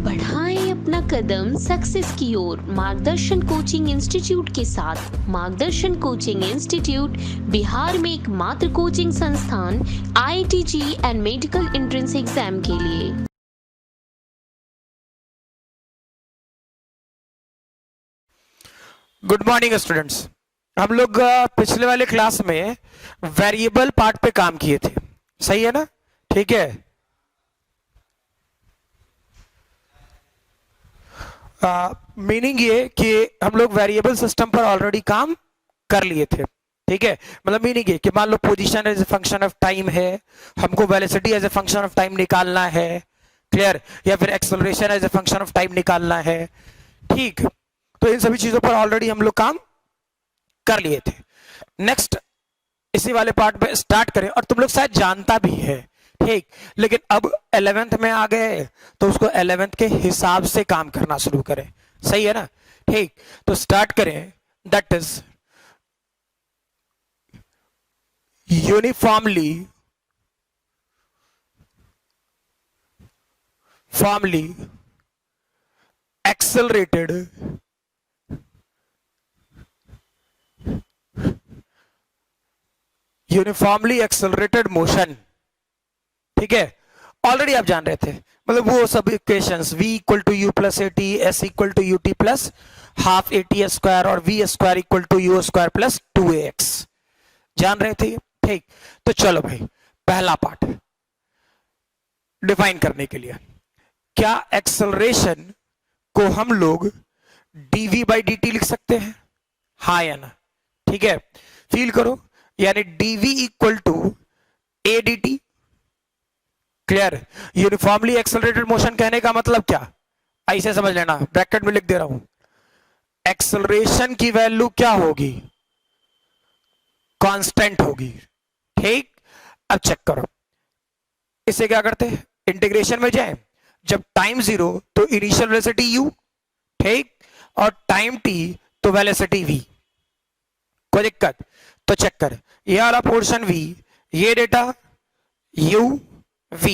बढ़ाएं अपना कदम सक्सेस की ओर मार्गदर्शन कोचिंग इंस्टीट्यूट के साथ। मार्गदर्शन कोचिंग इंस्टीट्यूट बिहार में एकमात्र कोचिंग संस्थान IIT JEE and medical entrance exam के लिए। Good morning students. हम लोग पिछले वाले क्लास में वेरिएबल पार्ट पे काम किए थे, सही है ना? ठीक है। मीनिंग ये कि हम लोग वेरिएबल सिस्टम पर ऑलरेडी काम कर लिए थे, ठीक है। मतलब मीनिंग ये कि मान लो position as a function of time है, हमको velocity as a function of time निकालना है, क्लियर, या फिर acceleration as a function of time निकालना है, ठीक। तो इन सभी चीजों पर ऑलरेडी हम लोग काम कर लिए थे। नेक्स्ट इसी वाले पार्ट पे स्टार्ट करें, और तुम लोग शायद जानता भी है, ठीक, लेकिन अब 11th में आ गए तो उसको 11th के हिसाब से काम करना शुरू करें, सही है ना? ठीक, तो स्टार्ट करें। That is uniformly accelerated uniformly accelerated motion, ठीक है। ऑलरेडी आप जान रहे थे, मतलब वो सब equations v equal to u plus a t, s equal to u t plus half a t square और v square equal to u square plus 2ax जान रहे थे, ठीक। तो चलो भाई, पहला पार्ट डिफाइन करने के लिए, क्या एक्सेलरेशन को हम लोग dv बाई dt लिख सकते हैं? हाँ या ना? ठीक है, फील करो, यानी dv equal to a d t, clear. Uniformly accelerated motion कहने का मतलब क्या, ऐसे समझ लेना, ब्रैकेट में लिख दे रहा हूं। एक्सेलरेशन की वैल्यू क्या होगी? कांस्टेंट होगी, ठीक। अब चेक करो, इसे क्या करते हैं, इंटीग्रेशन में जाए, जब टाइम 0 तो इनिशियल वेलोसिटी u, ठीक, और टाइम t तो वेलोसिटी v। कोई दिक्कत? तो चेक कर, ये वाला पोर्शन v, ये data u v,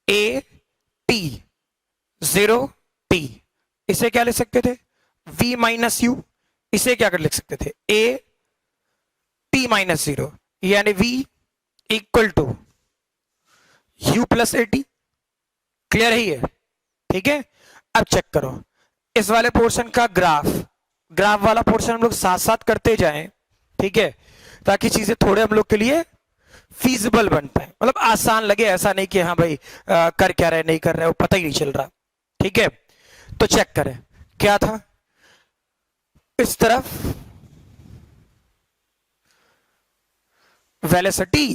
a t 0 t, इसे क्या लिख सकते थे, v माइनस यू। इसे क्या कर लिख सकते थे, a t माइनस 0, यानी v equal to u plus a t. Clear है ये? ठीक है। अब चेक करो इस वाले पोर्शन का ग्राफ वाला पोर्शन हम लोग साथ साथ करते जाएं, ठीक है, ताकि चीजें थोड़े हम लोग के लिए फीजिबल बन पाए, मतलब आसान लगे, ऐसा नहीं कि हाँ भाई कर क्या रहे नहीं कर रहे वो पता ही नहीं चल रहा, ठीक है। तो चेक करें क्या था, इस तरफ वेलोसिटी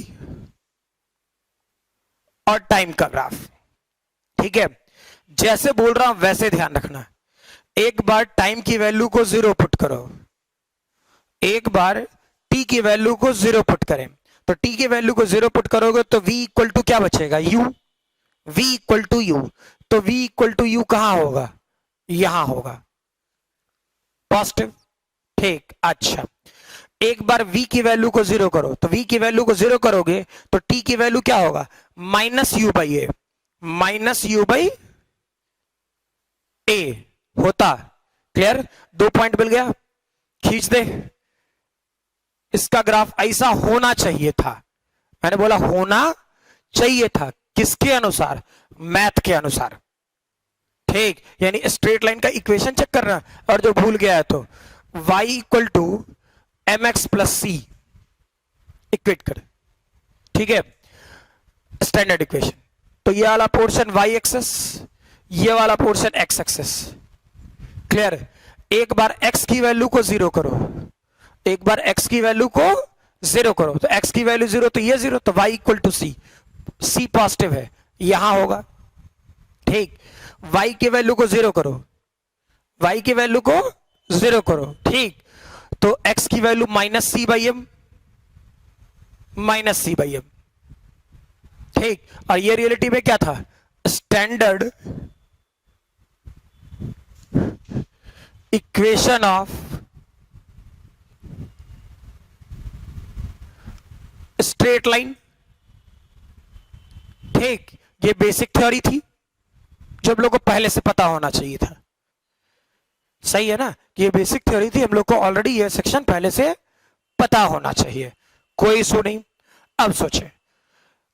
और टाइम का ग्राफ, ठीक है। जैसे बोल रहा हूं वैसे ध्यान रखना, एक बार टाइम की वैल्यू को 0 पुट करो, एक बार टी की वैल्यू को 0 पुट करें, तो टी की वैल्यू को 0 पुट करोगे तो v इक्वल टू क्या बचेगा, u, v equal to u. तो v इक्वल टू यू कहां होगा, यहां होगा, पॉजिटिव, ठीक। अच्छा, एक बार v की वैल्यू को 0 करो, तो v की वैल्यू को 0 करोगे तो t की वैल्यू क्या होगा, minus u by a, minus u by a होता। क्लियर? 2 पॉइंट मिल गया, खींच दे। इसका ग्राफ ऐसा होना चाहिए था, मैंने बोला होना चाहिए था, किसके अनुसार, मैथ के अनुसार, ठीक। यानी स्ट्रेट लाइन का इक्वेशन चेक करना, और जो भूल गया है तो y equal to m x plus c equate कर, ठीक है, स्टैंडर्ड इक्वेशन। तो ये वाला पोर्शन y एक्सेस, ये वाला पोर्शन x एक्सेस, क्लियर। एक बार x की वैल्यू को 0 करो, एक बार x की वैल्यू को 0 करो, तो x की वैल्यू 0 तो ये 0, तो y equal to c, c positive है, यहां होगा, ठीक। y की वैल्यू को 0 करो, y की वैल्यू को 0 करो, ठीक, तो x की value minus c by m, minus c by m, ठीक। और ये रियलिटी में क्या था, standard equation of straight line, ठीक। ये बेसिक थ्योरी थी, जो हम लोग को पहले से पता होना चाहिए था। सही है ना, कि ये बेसिक थ्योरी थी, हम लोग को ऑलरेडी ये सेक्शन पहले से पता होना चाहिए, कोई इशू नहीं। अब सोचे,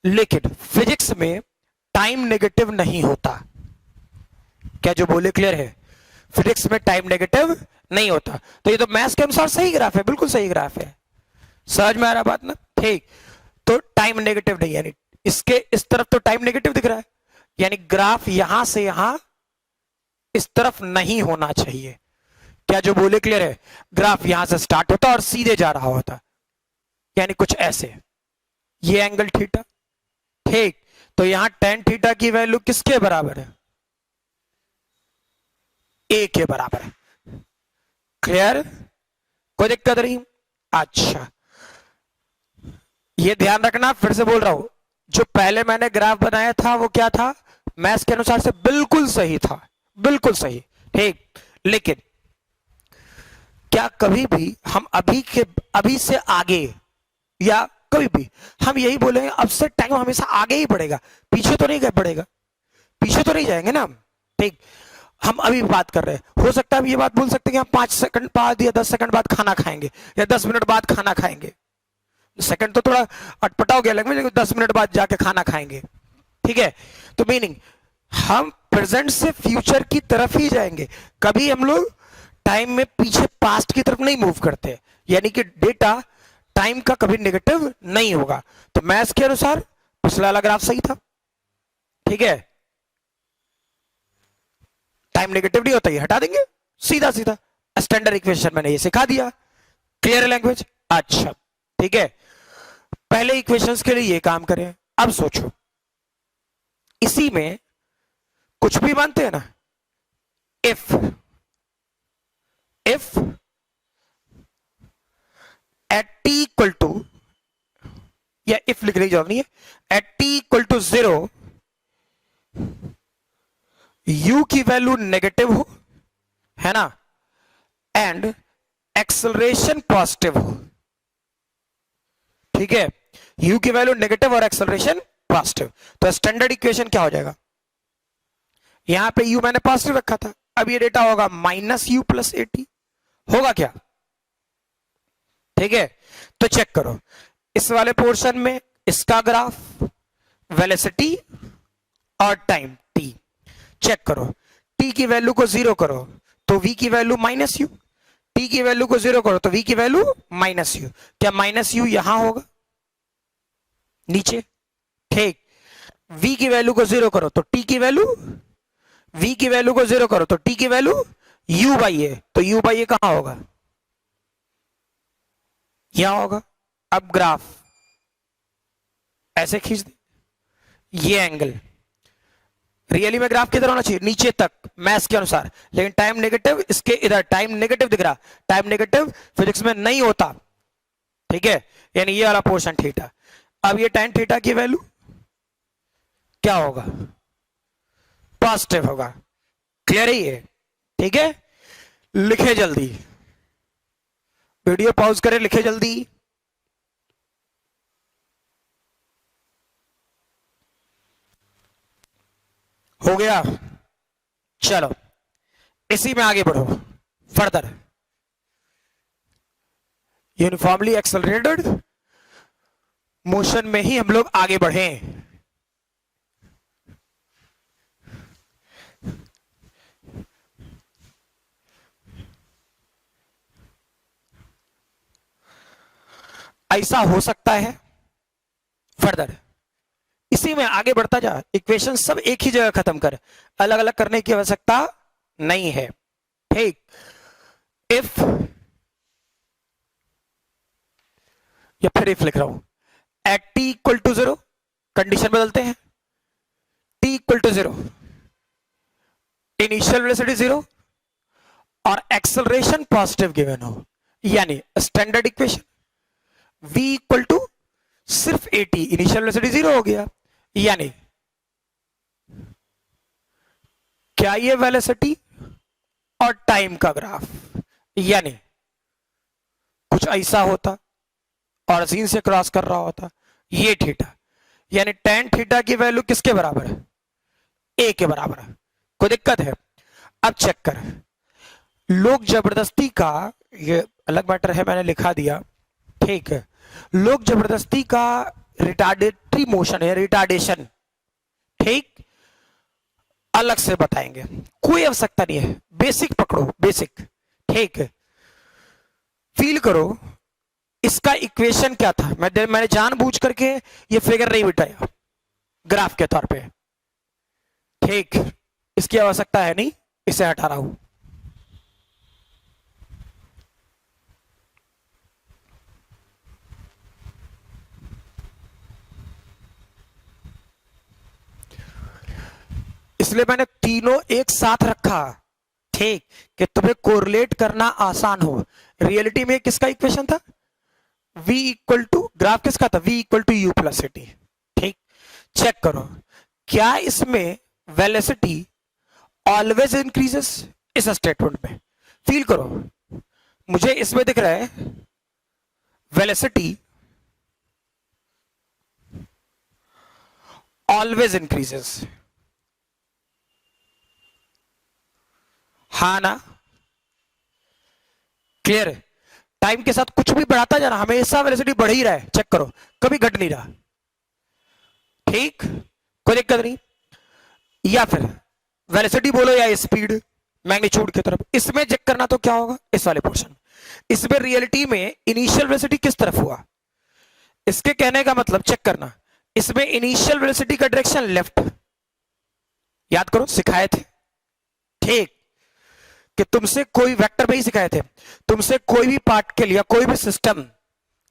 लेकिन फिजिक्स में टाइम नेगेटिव नहीं होता। क्या जो बोले क्लियर है? फिजिक्स में टाइम नेगेटिव नहीं होता। तो ये तो मैथ्स के अनुसार सही ग्राफ है, बिल्कुल सही ग्राफ है। समझ में आ रहा बात ना? ठीक, तो टाइम नेगेटिव नहीं, यानी इसके इस तरफ तो टाइम नेगेटिव दिख रहा है, यानी ग्राफ यहां से यहां इस तरफ नहीं होना चाहिए। क्या जो बोले क्लियर है? ग्राफ यहां से स्टार्ट होता और सीधे जा रहा होता, यानी कुछ ऐसे, ये एंगल थीटा। ठीक, तो यहां टेन थीटा की वैल्यू किसके बराबर है? ए के बराबर है। क्लियर? कोई दिक्कत नहीं? अच्छा, ये ध्यान रखना, फिर से बोल रहा हूं, जो पहले मैंने ग्राफ बनाया था वो क्या था? मैथ्स के अनुसार से बिल्कुल सही था, बिल्कुल सही। ठीक, लेकिन क्या कभी भी हम अभी से आगे, या कभी भी हम यही बोलेंगे अब से टाइम हमेशा आगे ही बढ़ेगा, पीछे तो नहीं बढ़ेगा, पीछे तो नहीं जाएंगे ना हम। ठीक, हम अभी बात कर रहे हैं, हो सकता है हम ये बात बोल सकते हैं कि हम 5 सेकंड बाद या 10 सेकंड बाद खाना खाएंगे, या 10 मिनट बाद खाना खाएंगे। सेकंड तो थोड़ा अटपटा हो गया लैंग्वेज, लेकिन 10 मिनट बाद जाके खाना खाएंगे। ठीक है, तो मीनिंग हम प्रेजेंट से फ्यूचर की तरफ ही जाएंगे, कभी हम लोग टाइम में पीछे पास्ट की तरफ नहीं मूव करते, यानी कि डेटा टाइम का कभी नेगेटिव नहीं होगा। तो मैथ्स के अनुसार पिछला वाला ग्राफ सही था। ठीक है, टाइम नेगेटिव नहीं होता, ये हटा देंगे, सीधा सीधा स्टैंडर्ड इक्वेशन मैंने ये सिखा दिया। Clear language? अच्छा, ठीक है, पहले इक्वेशंस के लिए ये काम करें। अब सोचो, इसी में कुछ भी मानते हैं ना, if at t equal to, या इफ लिखने की जरूरत नहीं है, at t equal to 0 u की वैल्यू नेगेटिव हो, है ना, एंड एक्सेलरेशन पॉजिटिव हो। ठीक है, u की वैल्यू नेगेटिव और एक्सेलरेशन पॉजिटिव, तो स्टैंडर्ड इक्वेशन क्या हो जाएगा? यहां पे u मैंने पॉजिटिव रखा था, अब ये डेटा होगा माइनस u प्लस एटी, होगा क्या? ठीक है, तो चेक करो, इस वाले पोर्शन में इसका ग्राफ, वेलोसिटी और टाइम t, चेक करो, t की वैल्यू को 0 करो तो v की वैल्यू माइनस u, t की वैल्यू को 0 करो तो v की वैल्यू माइनस u। क्या माइनस u यहां होगा नीचे? ठीक, v की वैल्यू को 0 करो तो t की वैल्यू, v की वैल्यू को 0 करो तो t की वैल्यू u बाई ए, तो u बाई ए कहां होगा? यहां होगा। अब ग्राफ ऐसे खींच दे, ये एंगल रियली में ग्राफ किधर होना चाहिए? नीचे तक, मैथ्स के अनुसार, लेकिन टाइम नेगेटिव इसके इधर, टाइम नेगेटिव दिख रहा, टाइम नेगेटिव फिजिक्स में नहीं होता। ठीक है, यानी ये वाला पोर्शन थीटा। अब ये tan थीटा की वैल्यू क्या होगा? पॉजिटिव होगा। क्लियर है ये? ठीक है, लिखे जल्दी, वीडियो पॉज करें, लिखे जल्दी। हो गया? चलो इसी में आगे बढ़ो फर्दर। यूनिफॉर्मली एक्सेलरेटेड मोशन में ही हम लोग आगे बढ़े। ऐसा हो सकता है फर्दर, इसी में आगे बढ़ता जा, इक्वेशन सब एक ही जगह खत्म कर, अलग अलग करने की आवश्यकता नहीं है। ठीक, इफ, या फिर इफ लिख रहा हूं, at t equal to 0, condition बदलते हैं, t equal to 0, initial velocity 0 और एक्सेलरेशन पॉजिटिव गिवन हो, यानी standard equation v equal to सिर्फ 80, इनिशियल वेलोसिटी 0 हो गया, यानी क्या ये वेलोसिटी और टाइम का ग्राफ, यानी कुछ ऐसा होता और सीन से क्रॉस कर रहा होता, ये थीटा, यानी tan थीटा की वैल्यू किसके बराबर है? a के बराबर है। कोई दिक्कत है? अब चेक कर, लोग जबरदस्ती का, ये अलग मैटर है, मैंने लिखा दिया, ठीक है, लोग जबरदस्ती का रिटार्डेटरी मोशन है, रिटार्डेशन, ठीक, अलग से बताएंगे, कोई आवश्यकता नहीं है, बेसिक पकड़ो, बेसिक, ठीक है। फील करो इसका इक्वेशन क्या था, मैंने जानबूझ करके ये फिगर नहीं बिठाया ग्राफ के तौर पे, ठीक, इसकी आवश्यकता है नहीं, इसे हटा रहा हूं। इसलिए मैंने तीनों एक साथ रखा, ठीक, कि तुम्हें कोरिलेट करना आसान हो। रियलिटी में किसका इक्वेशन था? v इक्वल टू, ग्राफ किसका था? v equal to u plus t, ठीक। चेक करो क्या इसमें वेलोसिटी ऑलवेज इंक्रीजेस, इस स्टेटमेंट में फील करो, मुझे इसमें दिख रहा है वेलोसिटी ऑलवेज इंक्रीजेस, हाँ ना? क्लियर है? टाइम के साथ कुछ भी बढ़ाता जाना, हमेशा वेलोसिटी बढ़ ही रहा है, चेक करो, कभी घट नहीं रहा, ठीक, कोई दिक्कत नहीं। या फिर वेलोसिटी बोलो या स्पीड मैग्नीट्यूड की तरफ, इसमें चेक करना तो क्या होगा, इस वाले पोर्शन, इसमें रियलिटी में इनिशियल वेलोसिटी किस तरफ हुआ, इसके कहने का मतलब चेक करना, इसमें इनिशियल वेलोसिटी का डायरेक्शन लेफ्ट, याद करो सिखाए थे, ठीक, कि तुमसे कोई वेक्टर में ही सिखाए थे, तुमसे कोई भी पार्टिकल या कोई भी सिस्टम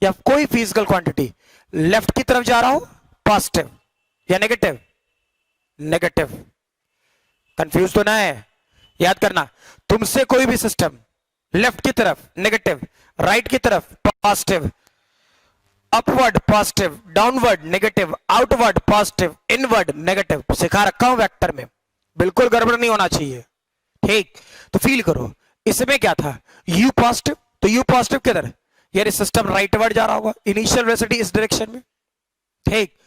या कोई फिजिकल क्वांटिटी लेफ्ट की तरफ जा रहा हो, पॉजिटिव या नेगेटिव, नेगेटिव, कंफ्यूज तो ना है, याद करना, तुमसे कोई भी सिस्टम लेफ्ट की तरफ नेगेटिव, राइट की तरफ positive, upward positive, downward negative, outward positive, inward negative, सिखा रखा हूं वेक्टर में, बिल्कुल गड़बड़ नहीं होना चाहिए, ठीक। तो फील करो इसमें क्या था, u पॉजिटिव, तो u पॉजिटिव किधर, यानी सिस्टम राइटवर्ड जा रहा होगा, इनिशियल वेलोसिटी इस डायरेक्शन में, ठीक,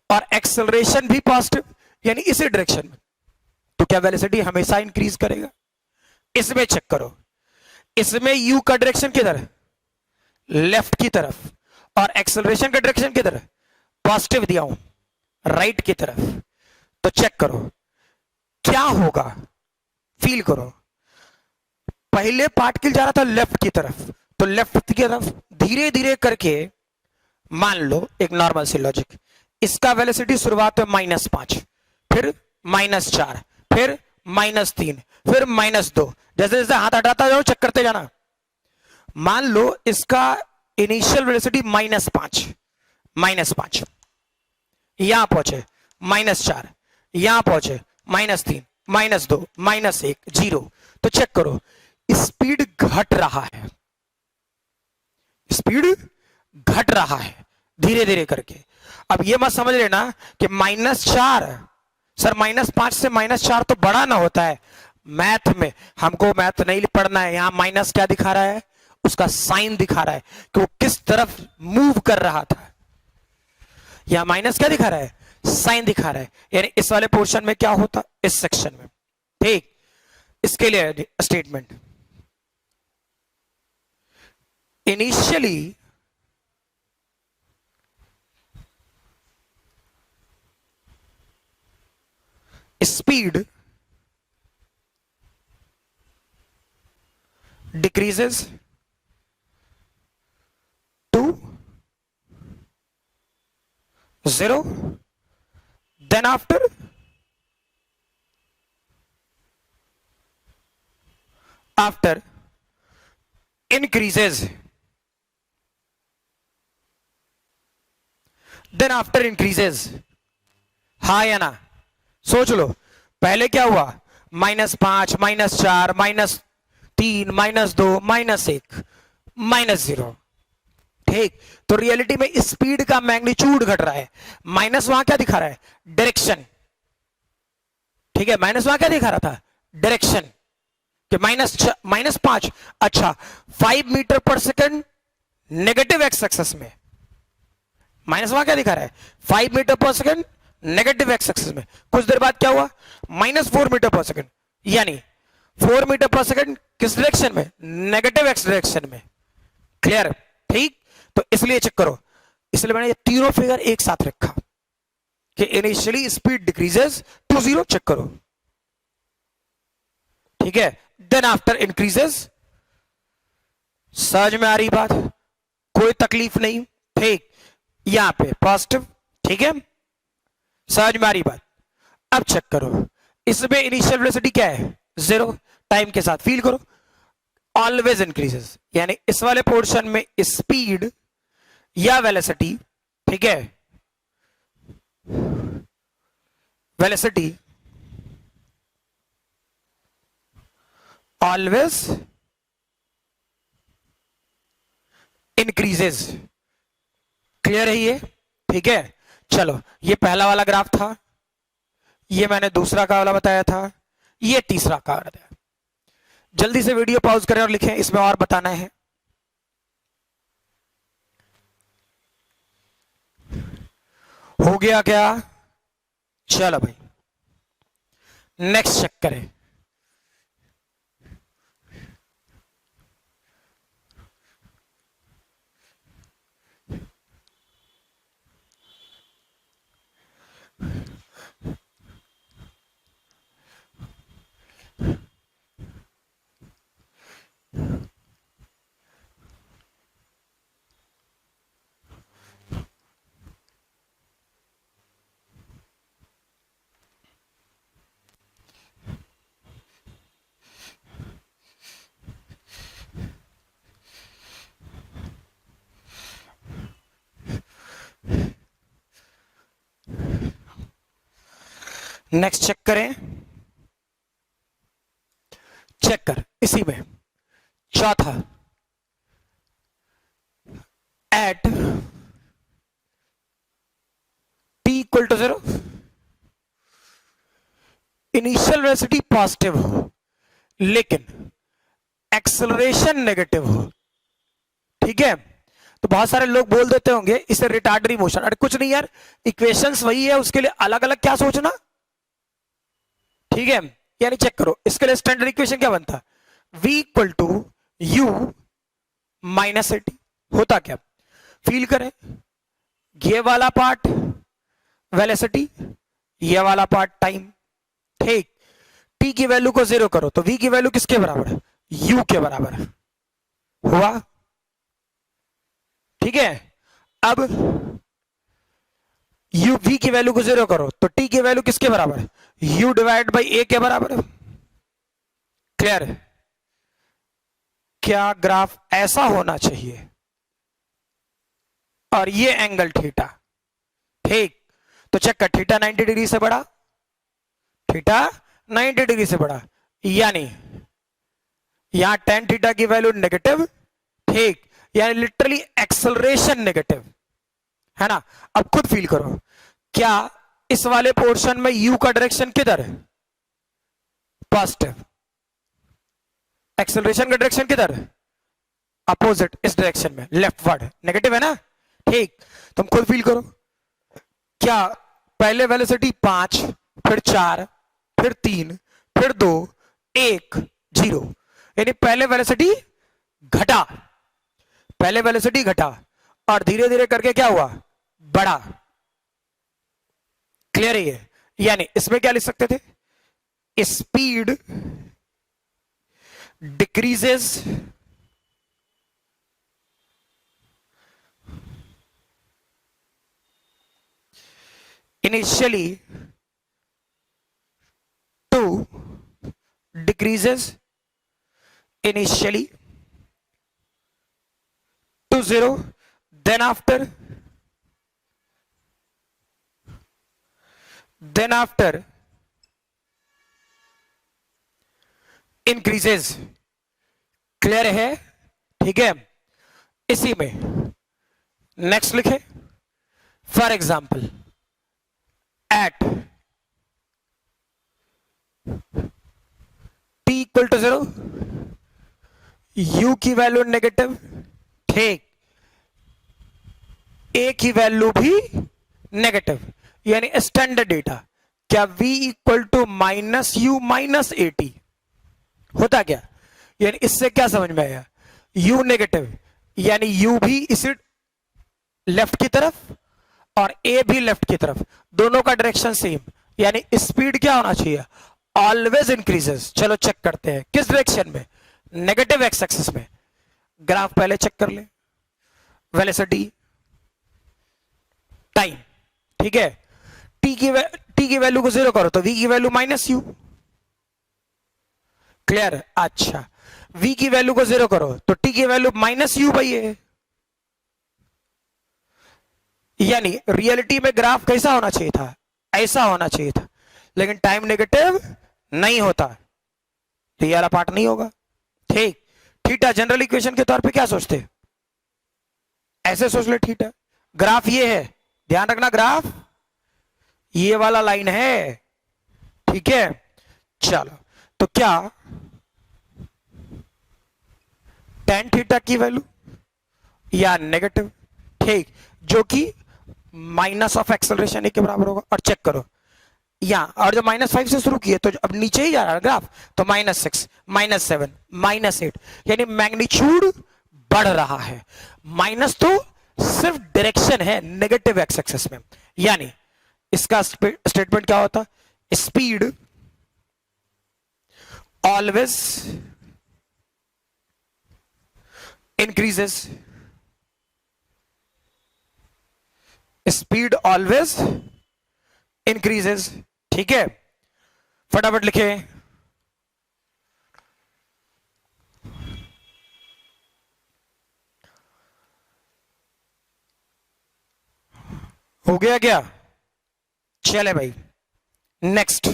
और एक्सेलरेशन भी पॉजिटिव यानी इसी डायरेक्शन में, तो क्या वेलोसिटी हमेशा इंक्रीज करेगा। इसमें चेक करो, इसमें u का डायरेक्शन किधर, लेफ्ट की तरफ, और एक्सेलरेशन का डायरेक्शन किधर, पॉजिटिव दिया हूं, राइट की तरफ, तो चेक करो क्या होगा, फील करो, पहले पार्टिकल जा रहा था लेफ्ट की तरफ, तो लेफ्ट की तरफ धीरे धीरे करके, मान लो एक नॉर्मल सी लॉजिक, इसका वेलोसिटी शुरुआत में -5, फिर -4, फिर -3, फिर -2, जैसे जैसे हाथ हटाता जाओ चेक करते जाना, मान लो इसका इनिशियल वेलोसिटी -5, यहां पहुंचे -4, यहां पहुंचे -3, -2, -1, 0, तो चेक करो स्पीड घट रहा है, स्पीड घट रहा है धीरे धीरे करके। अब ये मत समझ लेना कि -4, सर -5 से -4 तो बड़ा ना होता है, मैथ में हमको मैथ नहीं पढ़ना है, यहां माइनस क्या दिखा रहा है, उसका साइन दिखा रहा है कि वो किस तरफ मूव कर रहा था, यहां माइनस क्या दिखा रहा है, साइन दिखा रहा है, यानी इस वाले पोर्शन में क्या होता, इस सेक्शन में, ठीक। इसके लिए statement, initially speed decreases to 0, then after increases, then after increases, हाँ या ना, सोच लो पहले क्या हुआ, -5, -4, -3, -2, -1, -0, ठीक। तो रियलिटी में स्पीड का मैग्नीट्यूड घट रहा है, माइनस वहां क्या दिखा रहा है, डायरेक्शन, ठीक है, माइनस वहां क्या दिखा रहा था, डायरेक्शन, कि -5, अच्छा 5 मीटर पर सेकंड नेगेटिव एक्स एक्सेस में, माइनस वहां क्या दिखा रहा है, 5 मीटर पर सेकंड नेगेटिव एक्स एक्सिस में। कुछ देर बाद क्या हुआ, -4 मीटर पर सेकेंड, यानी 4 मीटर पर सेकेंड किस डायरेक्शन में, नेगेटिव एक्स डायरेक्शन में। क्लियर, ठीक। तो इसलिए चेक करो, इसलिए मैंने ये तीनों फिगर एक साथ रखा कि initially speed decreases to 0, check करो, ठीक है। देन आफ्टर इंक्रीजेस, समझ में आ रही बात, कोई तकलीफ नहीं, ठीक। यहां पे पॉजिटिव, ठीक है, समझ में आ रही बात। अब चेक करो, इसमें इनिशियल वेलोसिटी क्या है, 0, टाइम के साथ फील करो, ऑलवेज इंक्रीजेस, यानी इस वाले पोर्शन में स्पीड या वेलोसिटी, ठीक है, वेलोसिटी ऑलवेज इंक्रीजेस। क्लियर है ये, ठीक है। चलो, ये पहला वाला ग्राफ था, ये मैंने दूसरा का वाला बताया था, ये तीसरा का बताया। जल्दी से वीडियो पॉज करें और लिखें, इसमें और बताना है। हो गया क्या, चलो भाई नेक्स्ट चेक करें। नेक्स्ट चेक करें, चेक कर, इसी में चौथा, at t equal to 0 initial velocity positive हो लेकिन एक्सेलरेशन नेगेटिव हो, ठीक है। तो बहुत सारे लोग बोल देते होंगे इसे रिटार्डरी मोशन, अरे कुछ नहीं यार, इक्वेशंस वही है, उसके लिए अलग अलग क्या सोचना, ठीक है। यानी चेक करो, इसके लिए स्टैंडर्ड इक्वेशन क्या बनता, v equal to u minus a t. होता क्या, फील करें, ये वाला पार्ट वेलोसिटी, ये वाला पार्ट टाइम, ठीक। t की वैल्यू को 0 करो तो v की वैल्यू किसके बराबर है, u के बराबर है, हुआ, ठीक है। अब u v की वैल्यू को 0 करो तो t की वैल्यू किसके बराबर है, u डिवाइड बाई a के बराबर है। क्लियर है, क्या ग्राफ ऐसा होना चाहिए और ये एंगल थीटा, ठीक। तो चेक कर, थीटा 90 डिग्री से बड़ा, थीटा 90 डिग्री से बड़ा, यानी यहां tan थीटा की वैल्यू नेगेटिव, ठीक, यानी लिटरली एक्सेलरेशन नेगेटिव है ना। अब खुद फील करो, क्या इस वाले पोर्शन में u का डायरेक्शन किधर है, पॉजिटिव, एक्सेलरेशन का डायरेक्शन किधर है, अपोजिट, इस डायरेक्शन में लेफ्टवर्ड, नेगेटिव है ना, ठीक। तुम खुद फील करो, क्या पहले वेलोसिटी 5, फिर 4, फिर 3, फिर 2, 1, 0, यानी पहले वेलोसिटी घटा, पहले वेलोसिटी घटा और धीरे धीरे करके क्या हुआ, बढ़ा। क्लियर है ये, यानी इसमें क्या लिख सकते थे, speed decreases initially to decreases initially to 0, then after increases। Clear है, ठीक है। इसी में नेक्स्ट लिखे, for example at t equal to 0, u की वैल्यू नेगेटिव, ठीक, a की वैल्यू भी नेगेटिव, यानी स्टैंडर्ड डेटा, क्या v equal to minus u minus 80 होता क्या? यानी इससे क्या समझ में आया? u नेगेटिव यानी u भी इसी लेफ्ट की तरफ और a भी लेफ्ट की तरफ, दोनों का डायरेक्शन सेम, यानी स्पीड क्या होना चाहिए? Always increases. चलो चेक करते हैं किस डायरेक्शन में? नेगेटिव एक्स एक्सिस में। ग्राफ पहले चेक कर ले, वेलोसिटी, टाइम, ठीक है। t की वैल्यू को 0 करो तो v की वैल्यू माइनस यू, क्लियर? अच्छा, v की वैल्यू को 0 करो तो t की वैल्यू माइनस यू भाई है। यानी रियलिटी में ग्राफ कैसा होना चाहिए था? ऐसा होना चाहिए था, लेकिन टाइम नेगेटिव नहीं होता, तो ये वाला पार्ट नहीं होगा, ठीक। थीटा जनरल इक्वेशन के तौर पे क्या सोचते? ऐसे सोच ले थीटा। ग्राफ ये है, ध्यान रखना, ग्राफ ये वाला लाइन है, ठीक है। चलो, तो क्या tan थीटा की वैल्यू या नेगेटिव, ठीक, जो कि माइनस ऑफ एक्सेलरेशन के बराबर होगा। और चेक करो यहां, और जो -5 से शुरू किए तो अब नीचे ही जा रहा है ग्राफ, तो -6, -7, -8, यानी मैग्नीट्यूड बढ़ रहा है। माइनस तो सिर्फ डायरेक्शन है नेगेटिव एक्स एक्सिस में, यानी इसका स्टेटमेंट क्या होता? Speed always increases, speed always increases, ठीक है। फटाफट लिखे, हो गया क्या? चले भाई नेक्स्ट।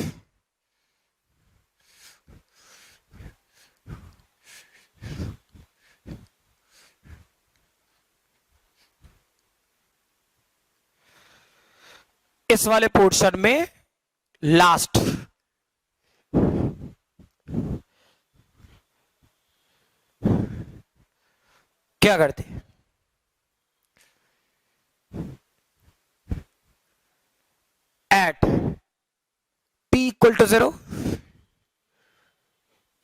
इस वाले पोर्शन में लास्ट क्या करते? At t equal to 0,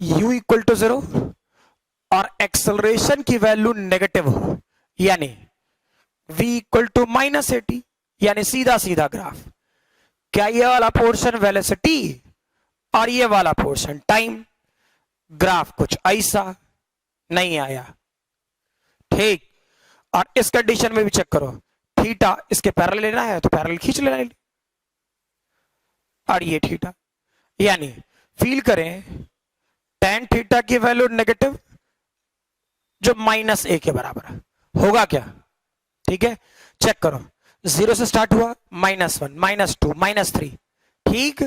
u equal to 0 और एक्सेलरेशन की वैल्यू नेगेटिव हो, यानी v इक्वल टू -80, यानी सीधा सीधा ग्राफ। क्या ये वाला पोर्शन वेलोसिटी और ये वाला पोर्शन टाइम, ग्राफ कुछ ऐसा नहीं आया, ठीक। और इस कंडीशन में भी चेक करो, थीटा इसके पैरेलल लेना है तो पैरेलल खींच लेना, और ये थीटा, यानी फील करें tan थीटा की वैल्यू नेगेटिव जो -a के बराबर है, होगा क्या? ठीक है, चेक करो, 0 से स्टार्ट हुआ, -1, -2, -3, ठीक,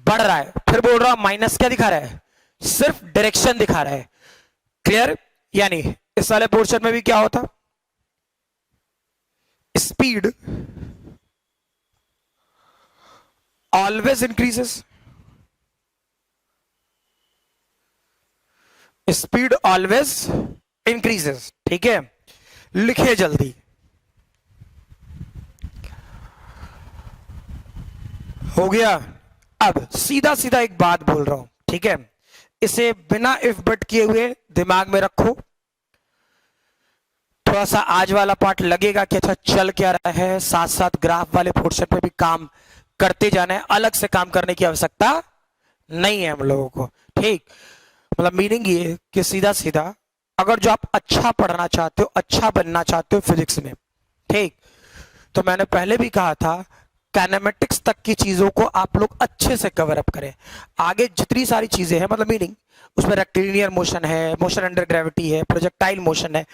बढ़ रहा है, फिर बोल रहा माइनस, क्या दिखा रहा है? सिर्फ डायरेक्शन दिखा रहा है, क्लियर? यानी इस वाले पोर्शन में भी क्या होता? Speed always increases, speed always increases, ठीक है। लिखे जल्दी, हो गया। अब सीधा सीधा एक बात बोल रहा हूं, ठीक है, इसे बिना इफ बट किए हुए दिमाग में रखो। थोड़ा सा आज वाला पार्ट लगेगा कि अच्छा चल क्या रहा है, साथ साथ ग्राफ वाले पोर्शन पे भी काम करते जाना है, अलग से काम करने की आवश्यकता नहीं है हम लोगों को, ठीक। मतलब मीनिंग ये कि सीधा सीधा अगर जो आप अच्छा पढ़ना चाहते हो, अच्छा बनना चाहते हो फिजिक्स में, ठीक, तो मैंने पहले भी कहा था काइनेमेटिक्स तक की चीजों को आप लोग अच्छे से कवर अप करें। आगे जितनी सारी चीजें हैं, मतलब मीनिंग उसमें रेक्टिलिनियर मोशन है, मोशन अंडर ग्रेविटी है, प्रोजेक्टाइल मोशन है,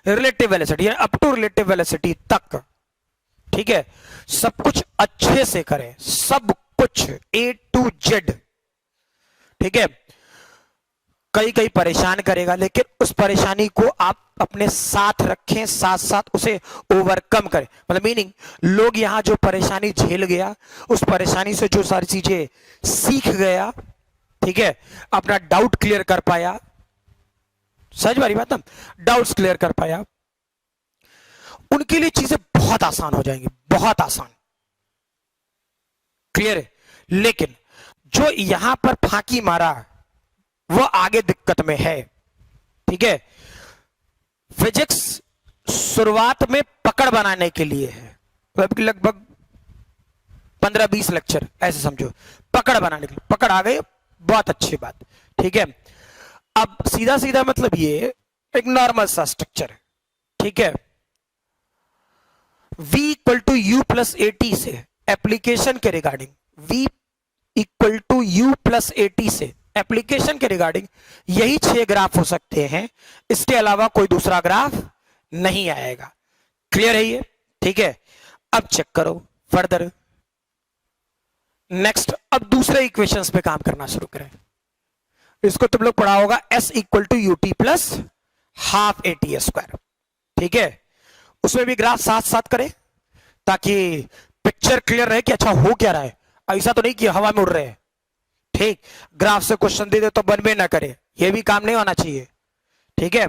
रिलेटिव वेलोसिटी है, अप टू रिलेटिव वेलोसिटी तक, ठीक है, सब कुछ अच्छे से करें, सब कुछ A to Z, ठीक है। कई कई परेशान करेगा, लेकिन उस परेशानी को आप अपने साथ रखें, साथ साथ उसे ओवरकम करें। मतलब मीनिंग लोग यहां जो परेशानी झेल गया, उस परेशानी से जो सारी चीजें सीख गया, ठीक है, अपना डाउट क्लियर कर पाया, समझ वाली बात ना, डाउट्स क्लियर कर पाया, उनके लिए चीजें बहुत आसान हो जाएंगी, बहुत आसान, क्लियर है? लेकिन जो यहां पर फांकी मारा वो आगे दिक्कत में है, ठीक है? फिजिक्स शुरुआत में पकड़ बनाने के लिए है, लगभग 15-20 लेक्चर ऐसे समझो, पकड़ बनाने के लिए। पकड़ आ गई, बहुत अच्छी बात, ठीक है? अब सीधा सीधा मतलब ये एक नॉर्मल सा स्ट्रक्चर है, ठीक है? V equal to u plus a t से एप्लीकेशन के regarding, V equal to u plus a t से एप्लीकेशन के रिगार्डिंग यही 6 ग्राफ हो सकते हैं, इसके अलावा कोई दूसरा ग्राफ नहीं आएगा। क्लियर है ये? ठीक है, अब चेक करो फर्दर नेक्स्ट। अब दूसरे इक्वेशंस पे काम करना शुरू करें। इसको तुम लोग पढ़ा होगा, S equal to u t plus half a t square, ठीक है? उसमें भी ग्राफ साथ साथ करें ताकि पिक्चर क्लियर रहे कि अच्छा हो क्या रहा है। ऐसा तो नहीं कि हवा में उड़ रहे हैं, ठीक? ग्राफ से क्वेश्चन दे दे तो बनवे ना करे, ये भी काम नहीं होना चाहिए, ठीक है?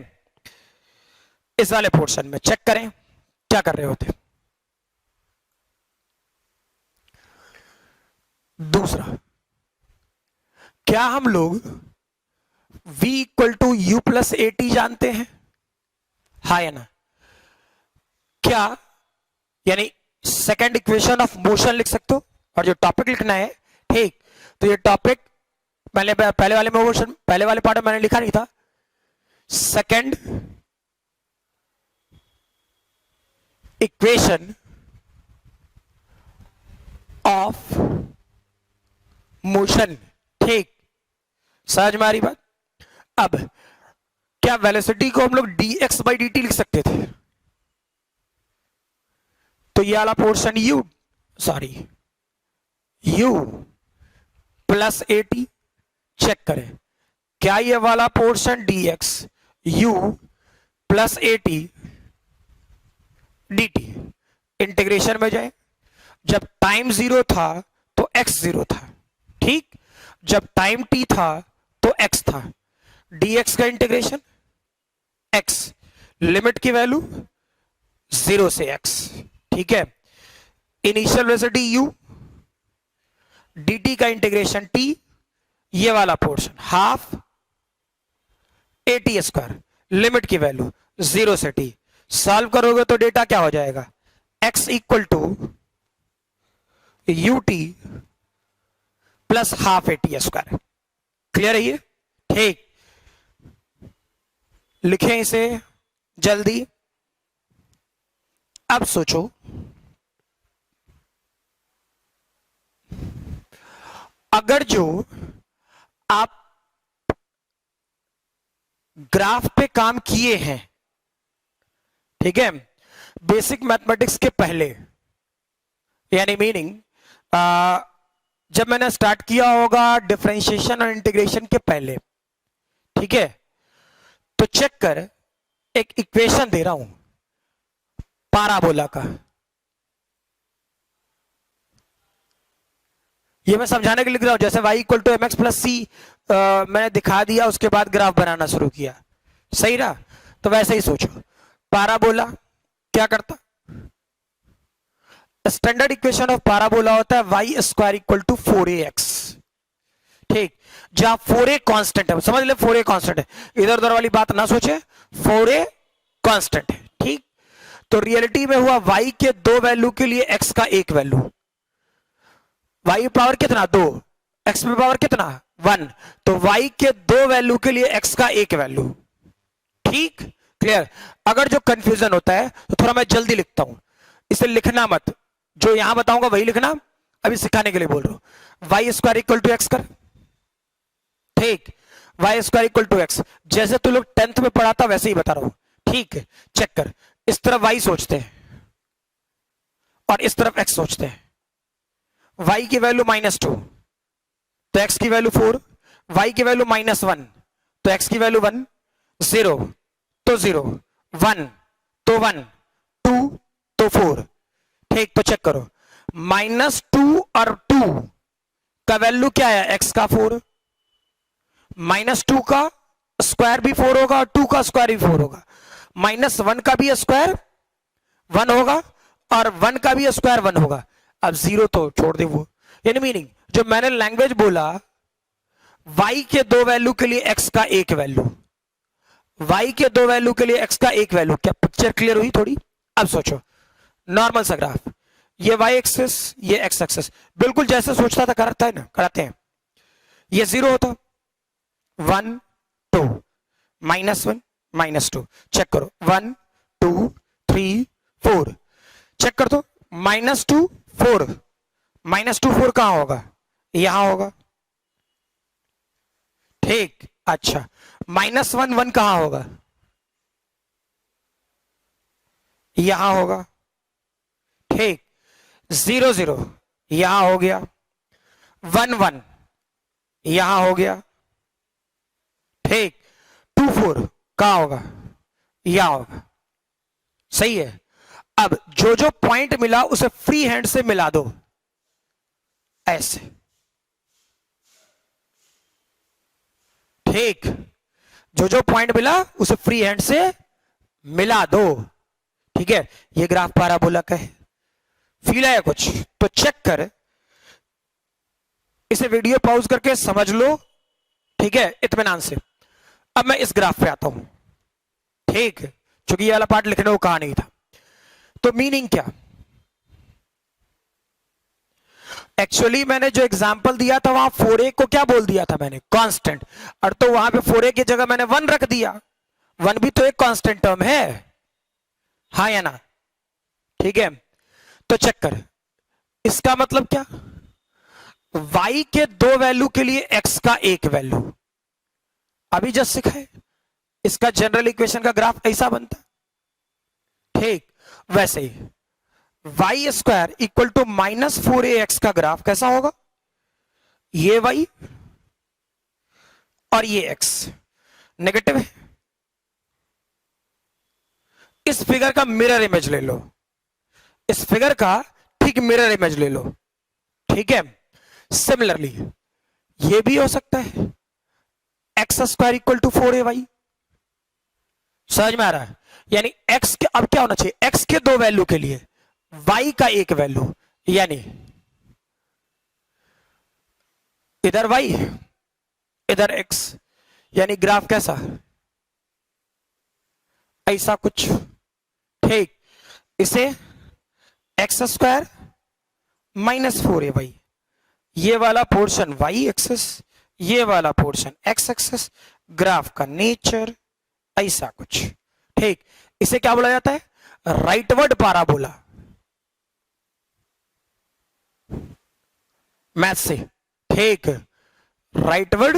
इस वाले पोर्शन में चेक करें क्या कर रहे होते। दूसरा, क्या हम लोग v equal to u plus a t जानते हैं? हाँ या ना? क्या यानी सेकेंड इक्वेशन ऑफ मोशन लिख सकते हो, और जो टॉपिक लिखना है, ठीक? तो ये टॉपिक पहले वाले में मोशन, पहले वाले पार्ट में मैंने लिखा नहीं था। सेकेंड इक्वेशन ऑफ मोशन, ठीक? समझ में आ रही बात? अब क्या वेलोसिटी को हम लोग dx बाई dt लिख सकते थे? तो ये वाला portion u plus a t, check करें क्या ये वाला portion dx u plus a t dt integration में जाए। जब टाइम 0 था तो x 0 था, ठीक? जब टाइम t था तो x था। dx का इंटीग्रेशन x, लिमिट की वैल्यू 0 से x, ठीक है? इनिशियल वेलोसिटी u, dt का इंटीग्रेशन t, ये वाला portion half a t square, limit की वैल्यू 0 से t। सॉल्व करोगे तो डेटा क्या हो जाएगा? x equal to u t plus half a t square. Clear है ये? ठीक, लिखें इसे जल्दी। अब सोचो, अगर जो आप ग्राफ पे काम किए हैं, ठीक है, बेसिक मैथमेटिक्स के पहले, यानी मीनिंग जब मैंने स्टार्ट किया होगा डिफरेंशिएशन और इंटीग्रेशन के पहले, ठीक है, तो चेक कर, एक इक्वेशन दे रहा हूं पाराबोला का। ये मैं समझाने के लिए लिख रहा हूं, जैसे y equal to m x plus c मैंने दिखा दिया, उसके बाद ग्राफ बनाना शुरू किया, सही रहा? तो वैसे ही सोचो, पाराबोला क्या करता? स्टैंडर्ड इक्वेशन ऑफ पाराबोला होता है y square equal to 4ax, ठीक? जहां 4a कांस्टेंट है, समझ ले 4a कांस्टेंट है, इधर उधर वाली बात ना सोचे, 4a कांस्टेंट है, ठीक? तो रियलिटी में हुआ y के 2 वैल्यू के लिए x का 1 वैल्यू, y पावर कितना 2, x पे पावर कितना 1, तो y के 2 वैल्यू के लिए x का 1 वैल्यू, ठीक? क्लियर? अगर जो कंफ्यूजन होता है तो थोड़ा मैं जल्दी लिखता हूं, इसे लिखना मत, जो यहां बताऊंगा वही लिखना, अभी सिखाने के लिए बोल रहा हूं। Y square equal to x कर, ठीक? Y square equal to x, जैसे तू लोग 10th में पढ़ा था वैसे ही बता रहा हूं, ठीक है? चेक कर, इस तरफ y सोचते हैं और इस तरफ x सोचते हैं। y की वैल्यू -2 तो x की वैल्यू 4, y की वैल्यू -1 तो x की वैल्यू 1, 0 तो 0, 1 तो 1, 2 तो 4, ठीक? तो चेक करो, -2 और 2 का वैल्यू क्या है? x का 4, -2 का स्क्वायर भी 4 होगा और 2 का स्क्वायर भी 4 होगा, -1 का भी स्क्वायर 1 होगा और 1 का भी स्क्वायर 1 होगा। अब 0 तो छोड़ दे वो, इन मीनिंग जो मैंने लैंग्वेज बोला, y के दो वैल्यू के लिए x का एक वैल्यू, y के दो वैल्यू के लिए x का एक वैल्यू। क्या पिक्चर क्लियर हुई थोड़ी? अब सोचो नॉर्मल सा ग्राफ, ये y एक्सिस ये x एक्सिस, बिल्कुल जैसे सोचता था करता है ना, कराते हैं। ये 0 होता, 1 2 -1 -2, चेक करो 1 2 3 4, चेक कर दो -2 4, -2 4 कहां होगा? यहां होगा, ठीक। अच्छा -1 1 कहां होगा? यहां होगा, ठीक। 0 0 यहां हो गया, 1 1 यहां हो गया, ठीक। 2 4 कहां होगा? यहां होगा, सही है। अब जो जो पॉइंट मिला उसे फ्री हैंड से मिला दो, ऐसे, ठीक। जो जो पॉइंट मिला उसे फ्री हैंड से मिला दो, ठीक है। ये ग्राफ पैराबोला का है, फील है कुछ तो चेक कर, इसे वीडियो पॉज करके समझ लो, ठीक है, इत्मीनान से। अब मैं इस ग्राफ पे आता हूं, ठीक, क्योंकि ये वाला पार्ट लिखने को कहा नहीं था। तो मीनिंग क्या? एक्चुअली मैंने जो एग्जांपल दिया था वहां 4a को क्या बोल दिया था मैंने? कांस्टेंट। और तो वहां पे 4a की जगह मैंने 1 रख दिया, 1 भी तो एक कांस्टेंट टर्म है, हाँ या ना? ठीक है, तो चेक कर, इसका मतलब क्या? y के दो वैल्यू के लिए x का एक वैल्यू, अभी जस्ट सिखाए, इसका जनरल इक्वेशन का ग्राफ ऐसा बनता, ठीक। वैसे ही y square equal to -4ax का ग्राफ कैसा होगा? ये y और ये x नेगेटिव है। इस फिगर का मिरर इमेज ले लो, इस फिगर का ठीक मिरर इमेज ले लो, ठीक है। सिमिलरली ये भी हो सकता है x square equal to 4ay, समझ में आ रहा है? यानी x के, अब क्या होना चाहिए? x के दो वैल्यू के लिए y का एक वैल्यू, यानी इधर y इधर x, यानी ग्राफ कैसा? ऐसा कुछ, ठीक। इसे एक्स स्क्वायर -4ay, ये वाला पोर्शन y एक्सिस, ये वाला पोर्शन x एक्सिस, ग्राफ का नेचर ऐसा कुछ, ठीक। इसे क्या बोला जाता है? राइटवर्ड पैराबोला, मैथ से, ठीक। राइटवर्ड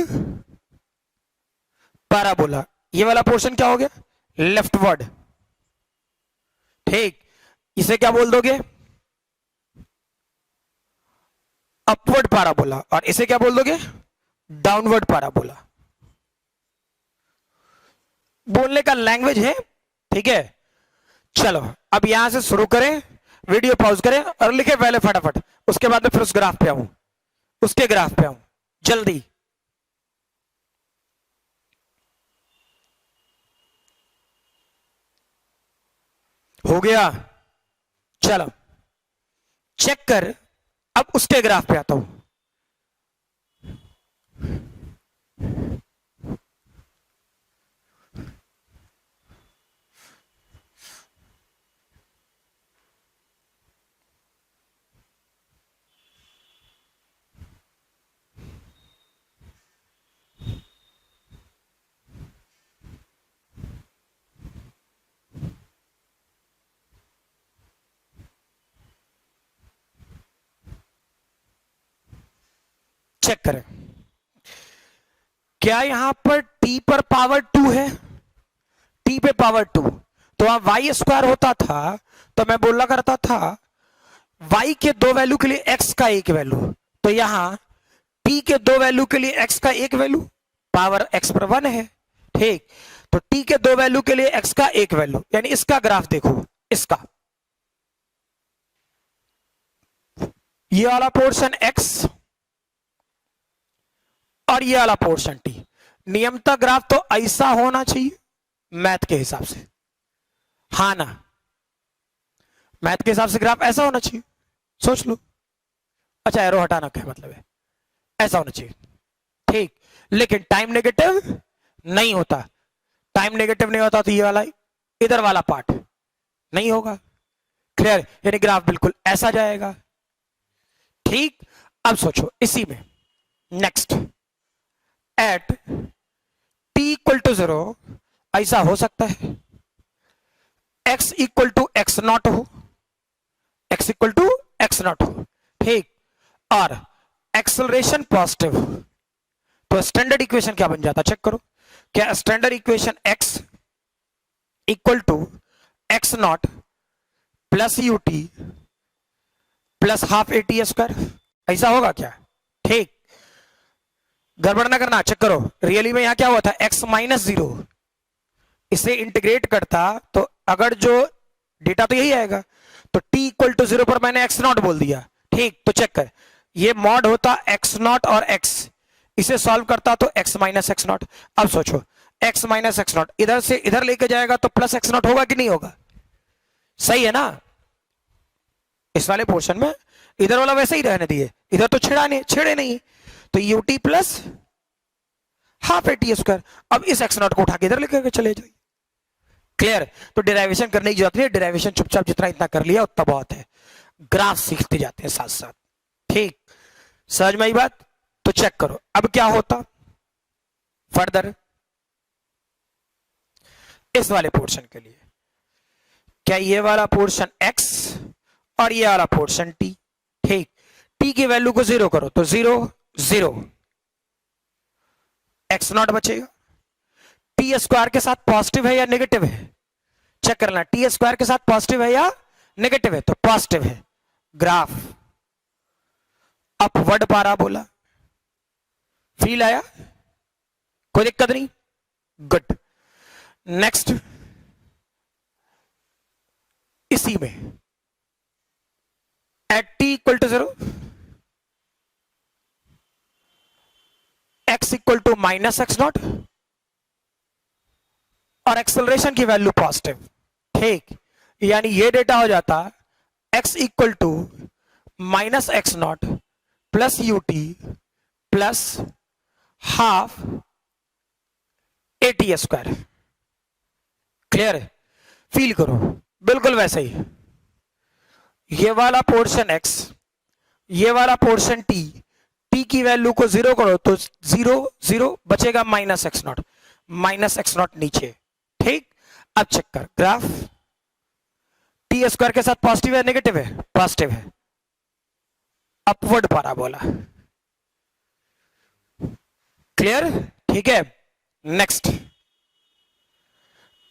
पैराबोला, ये वाला पोर्शन क्या हो गया? लेफ्टवर्ड, ठीक। इसे क्या बोल दोगे? अपवर्ड पैराबोला, और इसे क्या बोल दोगे? Downward parabola. बोलने का लैंग्वेज है, ठीक है। चलो अब यहां से शुरू करें, वीडियो पॉज करें और लिखे पहले फटाफट, उसके बाद में फिर उस ग्राफ पे आऊं, उसके ग्राफ पे आऊं जल्दी। हो गया? चलो चेक कर, अब उसके ग्राफ पे आता हूं। चेक करें, क्या यहां पर t पर पावर 2 है? t पे पावर 2, तो वहां y स्क्वायर होता था, तो मैं बोला करता था y के दो वैल्यू के लिए x का एक वैल्यू, तो यहां t के दो वैल्यू के लिए x का एक वैल्यू, पावर x पर 1 है, ठीक। तो t के दो वैल्यू के लिए x का एक वैल्यू, यानी इसका ग्राफ देखो, इसका ये वाला पोर्शन x और ये वाला पोर्शन t। नियमतः ग्राफ तो ऐसा होना चाहिए मैथ के हिसाब से, हाँ ना? मैथ के हिसाब से ग्राफ ऐसा होना चाहिए, सोच लो, अच्छा एरो हटाना क्या मतलब है, ऐसा होना चाहिए, ठीक। लेकिन टाइम नेगेटिव नहीं होता, टाइम नेगेटिव नहीं होता तो ये वाला इधर वाला पार्ट नहीं होगा, क्लियर। यानी ग्राफ बिल्कुल ऐसा जाएगा, ठीक। अब सोचो इसी में next, at t equal to 0 ऐसा हो सकता है, x equal to x nought हो, x equal to x nought हो, ठीक। और एक्सेलरेशन पॉजिटिव, तो स्टैंडर्ड इक्वेशन क्या बन जाता, चेक करो। क्या standard equation x equal to x nought plus u t plus half a t square, ऐसा होगा क्या, ठीक। गड़बड़ ना करना, चेक करो। रियली में यहां क्या हुआ था, x माइनस 0, इसे इंटीग्रेट करता तो अगर जो डेटा तो यही आएगा, तो t इक्वल टू 0 पर मैंने x नॉट बोल दिया, ठीक। तो चेक कर, ये मॉड होता x नॉट और x, इसे सॉल्व करता तो x माइनस एक्स नॉट। अब सोचो x माइनस एक्स नॉट इधर से इधर लेके जाएगा तो प्लस एक्स नॉट होगा कि नहीं होगा, सही है ना। इस वाले पोर्शन में इधर वाला वैसे ही रहने दिए, इधर तो छेड़े नहीं, तो you t plus half a t square. अब इस एक्स नॉट को उठा के इधर लेकर चले जाइए, क्लियर। तो डेरिवेशन करने की जरूरत नहीं है, डेरिवेशन चुपचाप जितना इतना कर लिया उतना बहुत है, ग्राफ सीखते जाते हैं साथ साथ, ठीक। समझ में आई बात, तो चेक करो अब क्या होता फर्दर इस वाले पोर्शन के लिए। क्या ये वाला पोर्शन x और ये वाला पोर्शन t, ठीक। t की वैल्यू को 0 करो तो 0 0, एक्स नॉट बचेगा। टी स्क्वायर के साथ पॉजिटिव है या नेगेटिव है, चेक करना, टी स्क्वायर के साथ पॉजिटिव है या नेगेटिव है, तो पॉजिटिव है। ग्राफ अपवर्ड पैराबोला, फील आया, कोई दिक्कत नहीं, गुड। नेक्स्ट इसी में at t equal to 0 x equal to minus x nought और एक्सेलरेशन की वैल्यू पॉजिटिव, ठीक। यानी ये डेटा हो जाता x equal to minus x nought plus u t plus half a t square, clear है। फील करो बिल्कुल वैसे ही, ये वाला पोर्शन x, ये वाला पोर्शन t, t की वैल्यू को 0 करो तो 0 0 बचेगा माइनस एक्स नॉट नीचे, ठीक। अब चेक कर ग्राफ, टी स्क्वायर के साथ पॉजिटिव है नेगेटिव है, पॉजिटिव है, अपवर्ड पैराबोला, क्लियर, ठीक है। Next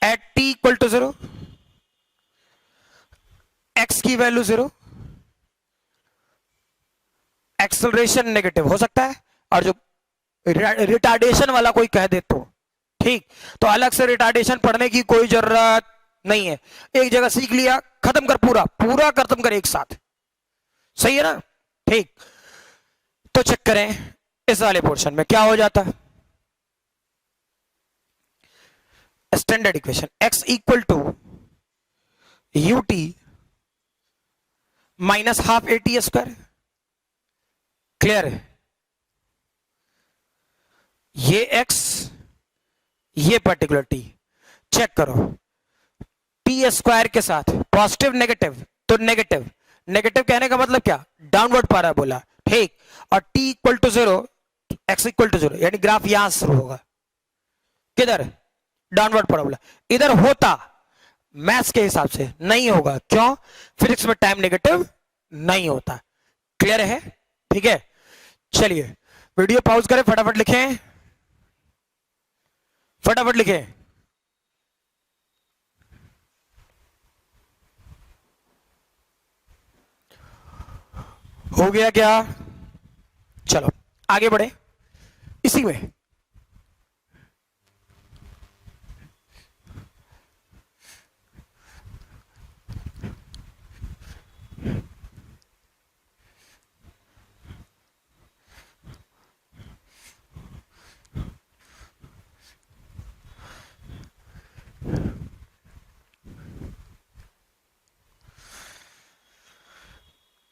at t equal to 0 x की वैल्यू 0, एक्सेलरेशन नेगेटिव हो सकता है, और जो रिटार्डेशन वाला कोई कह दे तो ठीक, तो अलग से रिटार्डेशन पढ़ने की कोई जरूरत नहीं है, एक जगह सीख लिया खत्म कर, पूरा पूरा खत्म कर एक साथ, सही है ना, ठीक। तो चेक करें इस वाले पोर्शन में क्या हो जाता है, standard equation x equal to u t minus half a t square, clear है। ये x, ये पर्टिकुलर t, चेक करो, टी स्क्वायर के साथ पॉजिटिव नेगेटिव, तो नेगेटिव, नेगेटिव कहने का मतलब क्या, डाउनवर्ड पैराबोला, ठीक। और t equal to 0 x equal to 0, यानी ग्राफ यहां शुरू होगा, किधर, डाउनवर्ड पैराबोला। इधर होता मैथ्स के हिसाब से नहीं होगा, क्यों, फिजिक्स में टाइम नेगेटिव नहीं होता, क्लियर है, ठीक है। चलिए वीडियो पॉज करें, फटाफट लिखें, फटाफट लिखें। हो गया क्या, चलो आगे बढ़े इसी में।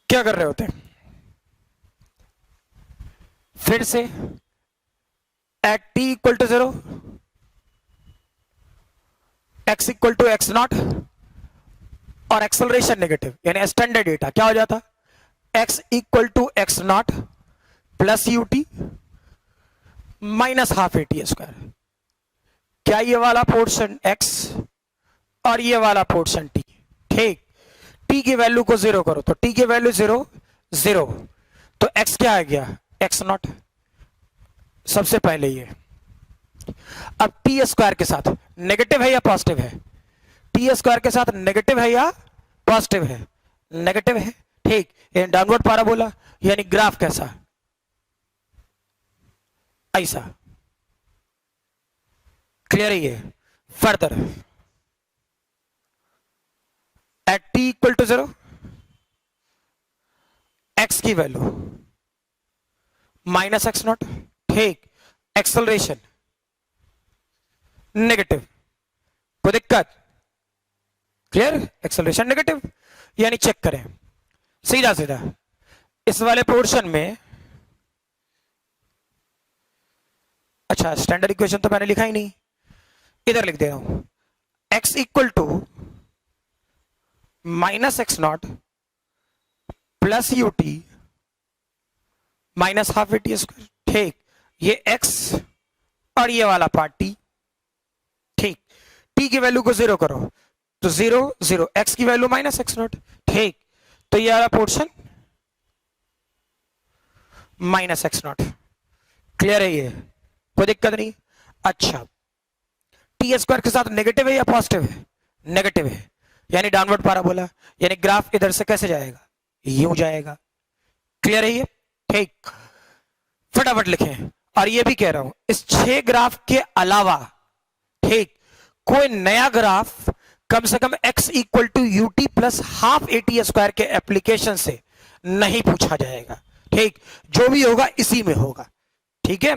क्या कर रहे होते हैं, फिर से at t equal to 0 x equal to x nought और एक्सेलरेशन नेगेटिव, यानी स्टैंडर्ड डेटा क्या हो जाता, x equal to x nought plus u t minus half a t square. क्या ये वाला पोर्शन x और ये वाला पोर्शन t, ठीक, t की वैल्यू को 0 करो तो t की वैल्यू 0 0, तो x क्या आ गया, x नॉट सबसे पहले ये। अब टी स्क्वायर के साथ नेगेटिव है या पॉजिटिव है, टी स्क्वायर के साथ नेगेटिव है या पॉजिटिव है, नेगेटिव है, ठीक, ये डाउनवर्ड पैराबोला, यानी ग्राफ कैसा, ऐसा, क्लियर है ये। Further at t equal to 0 x की वैल्यू माइनस एक्स नॉट, ठीक, एक्सेलरेशन नेगेटिव, कोई दिक्कत, क्लियर, एक्सेलरेशन नेगेटिव, यानी चेक करें सीधा सीधा इस वाले पोर्शन में, अच्छा स्टैंडर्ड इक्वेशन तो मैंने लिखा ही नहीं, इधर लिख दे रहा हूं, x equal to minus x nought plus u t minus half a t square, ठीक, ये x और ये वाला पार्ट t, ठीक, t की वैल्यू को 0 करो तो 0 0, x की वैल्यू माइनस एक्स नॉट, ठीक, तो ये वाला portion minus x not, clear है ये, कोई दिक्कत नहीं। अच्छा टी स्क्वायर के साथ नेगेटिव है या पॉजिटिव है, नेगेटिव है, यानी डाउनवर्ड पैराबोला, यानी ग्राफ इधर से कैसे जाएगा, यूं जाएगा, क्लियर है ये, ठीक, फटाफट लिखें। और ये भी कह रहा हूं इस 6 ग्राफ के अलावा, ठीक, कोई नया ग्राफ कम से कम x equal to u t plus half a t square के एप्लीकेशन से नहीं पूछा जाएगा, ठीक, जो भी होगा इसी में होगा, ठीक है,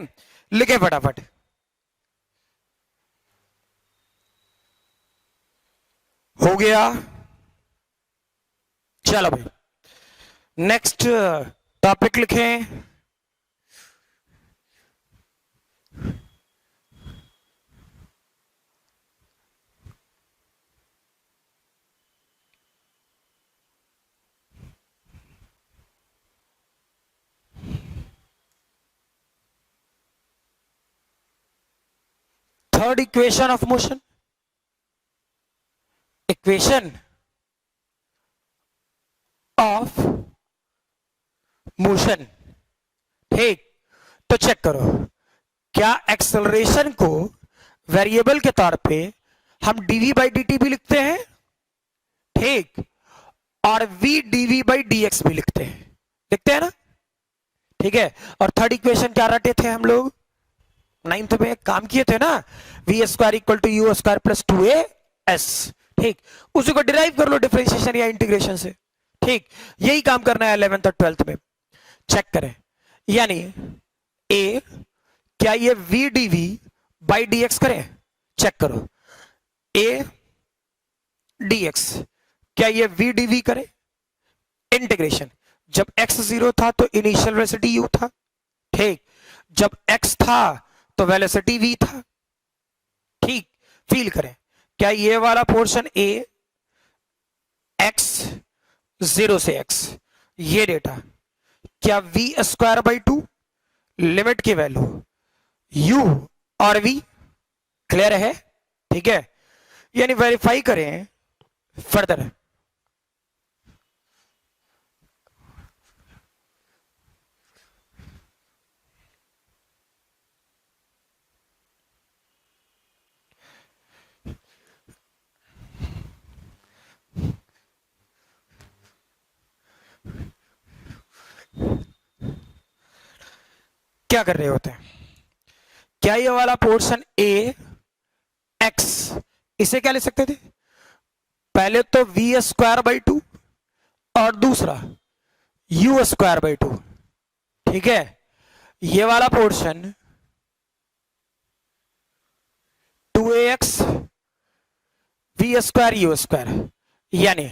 लिखे फटाफट। हो गया, चलो भाई नेक्स्ट टॉपिक लिखें, third equation of motion, equation of motion, ठीक, तो चेक करो क्या एक्सेलरेशन को वेरिएबल के तौर पे हम dv बाई dt भी लिखते हैं, ठीक, और v dv बाई dx भी लिखते हैं ना, ठीक है। और थर्ड इक्वेशन क्या रटे थे हम लोग, 9th में काम किए थे ना, v square equal to u square plus 2as, ठीक, उसी को डिराइव कर लो डिफरेंशिएशन या इंटीग्रेशन से, ठीक, यही काम करना है 11th और 12th में। चेक करें, यानी a क्या ये v dv बाई dx करें, चेक करो, a dx क्या ये v dv करें, इंटीग्रेशन, जब x 0 था तो इनिशियल वेलोसिटी u था, ठीक, जब x था तो वेलोसिटी v था, ठीक, फील करें क्या ये वाला पोर्शन a x 0 से x, ये डेटा क्या v स्क्वायर बाई 2 लिमिट की वैल्यू u और v, क्लियर है, ठीक है, यानी वेरीफाई करें फर्दर, क्या कर रहे होते हैं, क्या ये वाला पोर्शन a x, इसे क्या ले सकते थे, पहले तो v स्क्वायर बाई 2 और दूसरा u स्क्वायर बाई 2, ठीक है, ये वाला portion 2ax v square u square, यानी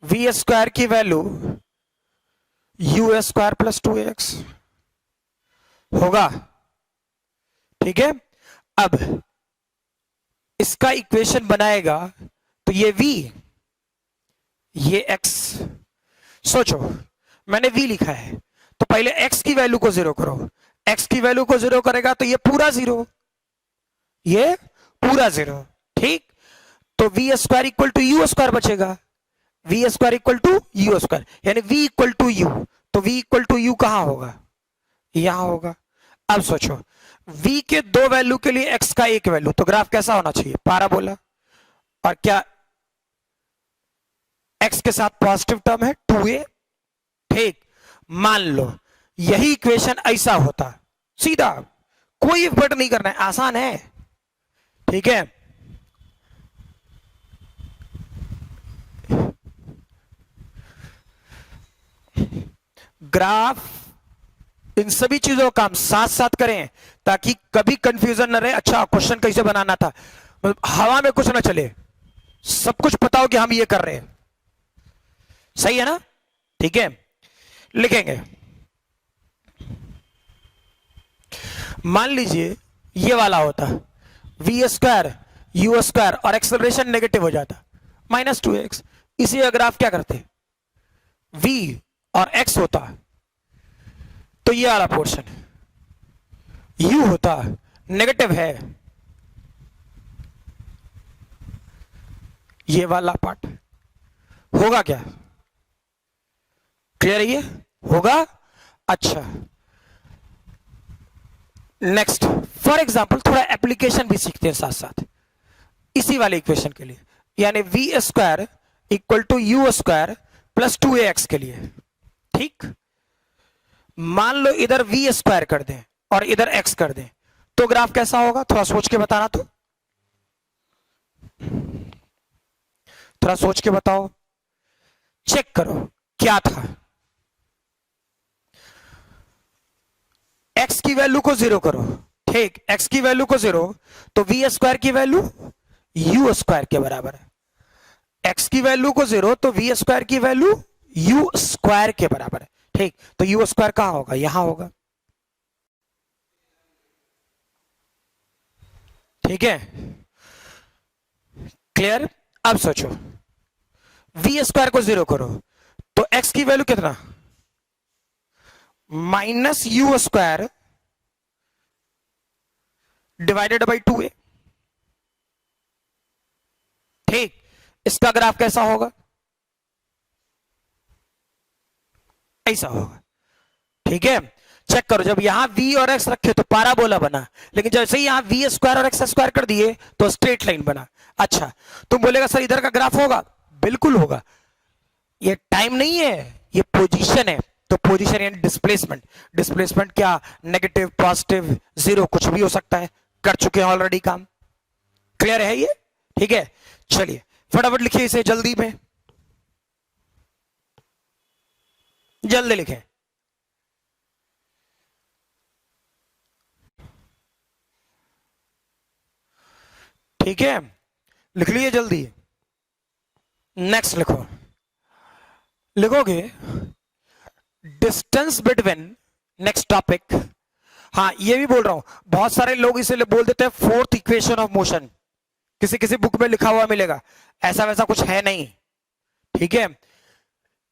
v स्क्वायर की value u square plus 2ax, होगा, ठीक है। अब इसका इक्वेशन बनाएगा तो ये v, ये x। सोचो मैंने v लिखा है तो पहले x की वैल्यू को जीरो करो, x की वैल्यू को जीरो करेगा तो ये पूरा जीरो, ये पूरा जीरो, ठीक। तो v square equal to u square बचेगा, v square equal to u square, यानी v इक्वल टू यू। तो v इक्वल टू यू कहां होगा, यहां होगा। अब सोचो v के दो वैल्यू के लिए x का एक वैल्यू, तो ग्राफ कैसा होना चाहिए, पाराबोला। और क्या x के साथ पॉजिटिव टर्म है 2a, ठीक। मान लो यही इक्वेशन ऐसा होता, सीधा कोई एफर्ट नहीं करना है, आसान है, ठीक है। ग्राफ इन सभी चीजों का हम साथ साथ करें ताकि कभी कंफ्यूजन न रहे। अच्छा क्वेश्चन कैसे बनाना था, मतलब हवा में कुछ ना चले, सब कुछ पता हो कि हम ये कर रहे हैं, सही है ना, ठीक है। लिखेंगे, मान लीजिए ये वाला होता वी स्क्वायर यू स्क्वायर और एक्सेलरेशन नेगेटिव हो जाता -2x। इसी का ग्राफ क्या करते, v और x होता तो ये वाला पोर्शन u होता, नेगेटिव है ये वाला पार्ट, होगा क्या, क्लियर है ये, होगा। अच्छा नेक्स्ट फॉर एग्जांपल थोड़ा एप्लीकेशन भी सीखते हैं साथ साथ इसी वाले इक्वेशन के लिए, यानी v square equal to u square plus 2ax के लिए, ठीक। मान लो इधर वी स्क्वायर कर दें और इधर x कर दें तो ग्राफ कैसा होगा, थोड़ा सोच के बताना, तो थोड़ा सोच के बताओ, चेक करो क्या था। x की वैल्यू को जीरो करो, ठीक, x की वैल्यू को जीरो तो वी स्क्वायर की वैल्यू यू स्क्वायर के बराबर है, x की वैल्यू को जीरो तो वी स्क्वायर की वैल्यू यू स्क्वायर के बराबर है, ठीक। तो यू स्क्वायर कहां होगा, यहां होगा, ठीक है, क्लियर। अब सोचो वी स्क्वायर को जीरो करो तो x की वैल्यू कितना, minus you square divided by 2a, ठीक। इसका ग्राफ कैसा होगा, ऐसा होगा, ठीक है। चेक करो जब यहां v और x रखे तो पाराबोला बना, लेकिन जैसे ही यहां v स्क्वायर और x स्क्वायर कर दिए तो स्ट्रेट लाइन बना। अच्छा तुम बोलेगा सर इधर का ग्राफ होगा, बिल्कुल होगा, ये टाइम नहीं है, ये पोजीशन है। तो पोजीशन यानी डिस्प्लेसमेंट, डिस्प्लेसमेंट क्या, नेगेटिव पॉजिटिव जीरो कुछ भी हो सकता है, कर चुके हैं ऑलरेडी काम, क्लियर है ये, ठीक है। चलिए फटाफट लिखिए इसे जल्दी में, जल्दी लिखें, ठीक है, लिख लिए जल्दी। नेक्स्ट लिखो, लिखोगे डिस्टेंस बिटवीन, नेक्स्ट टॉपिक। हाँ ये भी बोल रहा हूं, बहुत सारे लोग इसे बोल देते हैं फोर्थ इक्वेशन ऑफ मोशन, किसी किसी बुक में लिखा हुआ मिलेगा, ऐसा वैसा कुछ है नहीं, ठीक है।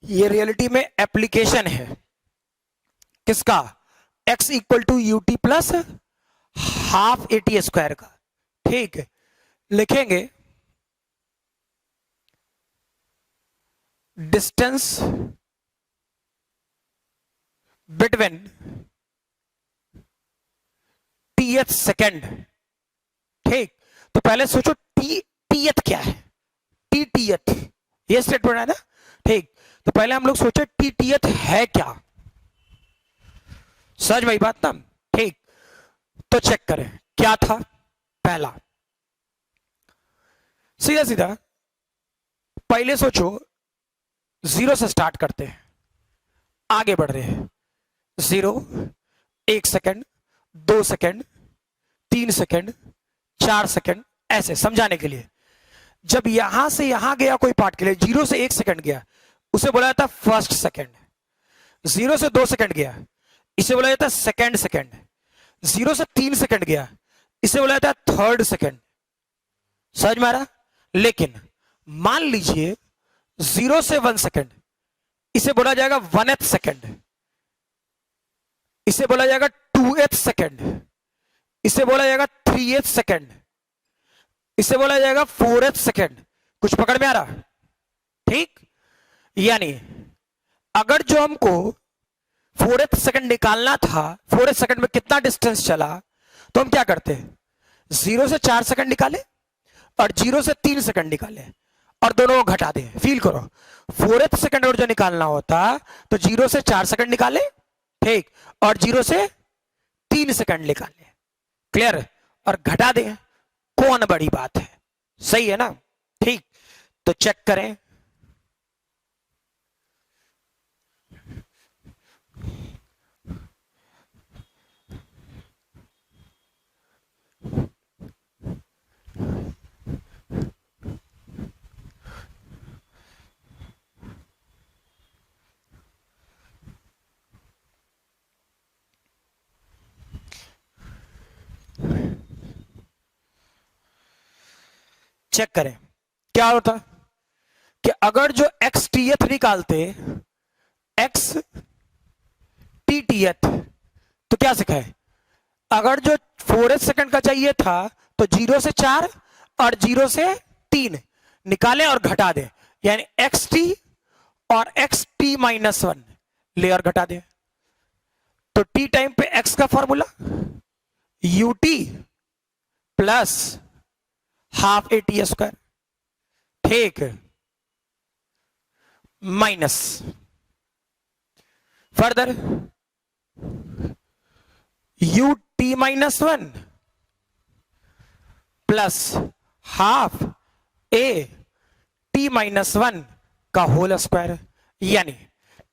ये रियलिटी में एप्लीकेशन है किसका, x equal to u t plus half a t square का, ठीक है। लिखेंगे डिस्टेंस बिटवीन टीएथ सेकेंड, ठीक। तो पहले सोचो टीएथ क्या है, टीएथ ये स्टेटमेंट है ना, ठीक। तो पहले हम लोग सोचे टीएथ है क्या, सच भाई बात ना, ठीक। तो चेक करें क्या था, पहला सीधा सीधा पहले सोचो जीरो से स्टार्ट करते हैं, आगे बढ़ रहे हैं, 0, 1 सेकेंड, 2 सेकेंड, 3 सेकेंड, 4 सेकेंड, ऐसे समझाने के लिए। जब यहां से यहां गया कोई पार्ट के लिए 0 से 1 सेकेंड गया उसे बोला जाता फर्स्ट सेकेंड, 0 से 2 सेकेंड गया इसे बोला जाता सेकेंड सेकेंड, 0 से 3 सेकंड गया, इसे बोला जाता है थर्ड सेकंड। समझ में आ रहा? लेकिन मान लीजिए 0 से 1 सेकंड, इसे बोला जाएगा 1th सेकंड, इसे बोला जाएगा 2th सेकंड, इसे बोला जाएगा 3th सेकंड, इसे बोला जाएगा 4th सेकंड। कुछ पकड़ में आ रहा? ठीक, यानी अगर जो हमको 4th सेकंड निकालना था, 4th सेकंड में कितना डिस्टेंस चला, तो हम क्या करते हैं, 0 से 4 सेकंड निकाले और 0 से 3 सेकंड निकाले और दोनों को घटा दें। फील करो, 4th सेकंड और जो निकालना होता तो 0 से 4 सेकंड निकाले, ठीक, और 0 से 3 सेकंड निकाले। क्लियर? और घटा दें, कौन बड़ी बात है? सही है ना? ठीक, तो चेक करें। चेक करें क्या होता कि अगर जो एक्स टीएथ निकालते, एक्स टी टीएथ, तो क्या सिखाए, अगर जो 4th सेकंड का चाहिए था तो 0 से 4 और 0 से 3 निकालें और घटा दें, यानी एक्स टी और एक्स टी माइनस 1 ले और घटा दें। तो टी टाइम पे एक्स का formula u t plus half a t square, ठीक, minus further u t minus 1 plus half a t minus 1 का होल स्क्वायर। यानी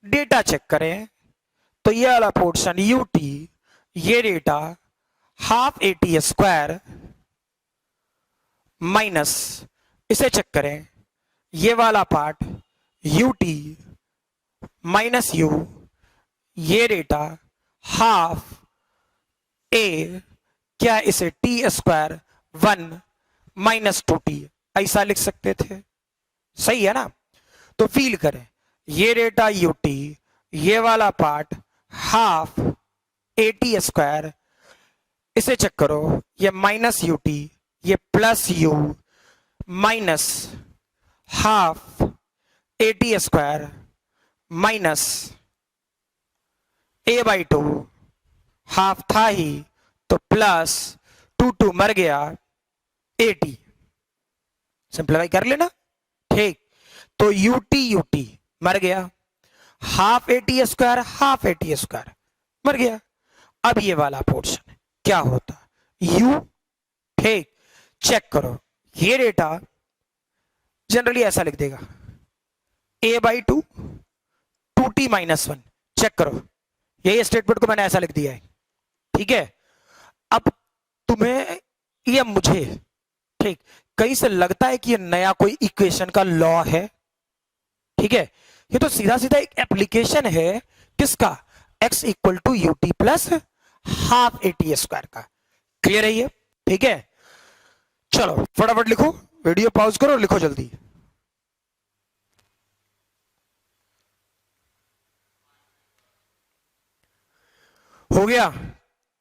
डेटा चेक करें तो ये वाला पोर्शन यू टी, ये data half a t square minus, इसे check करें, ये वाला part u t minus you, ये डेटा हाफ ए, क्या इसे टी स्क्वायर 1 माइनस 2t ऐसा लिख सकते थे? सही है ना? तो फील करें, ये डेटा यू टी, ये वाला part half a t square, इसे चेक करो, ये माइनस यू टी, ये plus you minus half a t square minus A by 2, half था ही तो प्लस 2 मर गया 80, सिंप्लीफाई कर लेना, ठीक। तो यूटी मर गया, हाफ ए टी स्क्वायर मर गया। अब ये वाला पोर्शन क्या होता, यू, ठीक, चेक करो, ये डेटा जनरली ऐसा लिख देगा a by 2t minus 1, check करो, यही स्टेटमेंट को मैंने ऐसा लिख दिया है, ठीक है। अब तुम्हें या मुझे, ठीक, कहीं से लगता है कि ये नया कोई इक्वेशन का लॉ है, ठीक है, ये तो सीधा सीधा एक एप्लीकेशन है किसका, x equal to u t plus half a t square का। क्लियर है ये, ठीक है। चलो फटाफट लिखो, वीडियो पॉज करो, लिखो जल्दी। हो गया,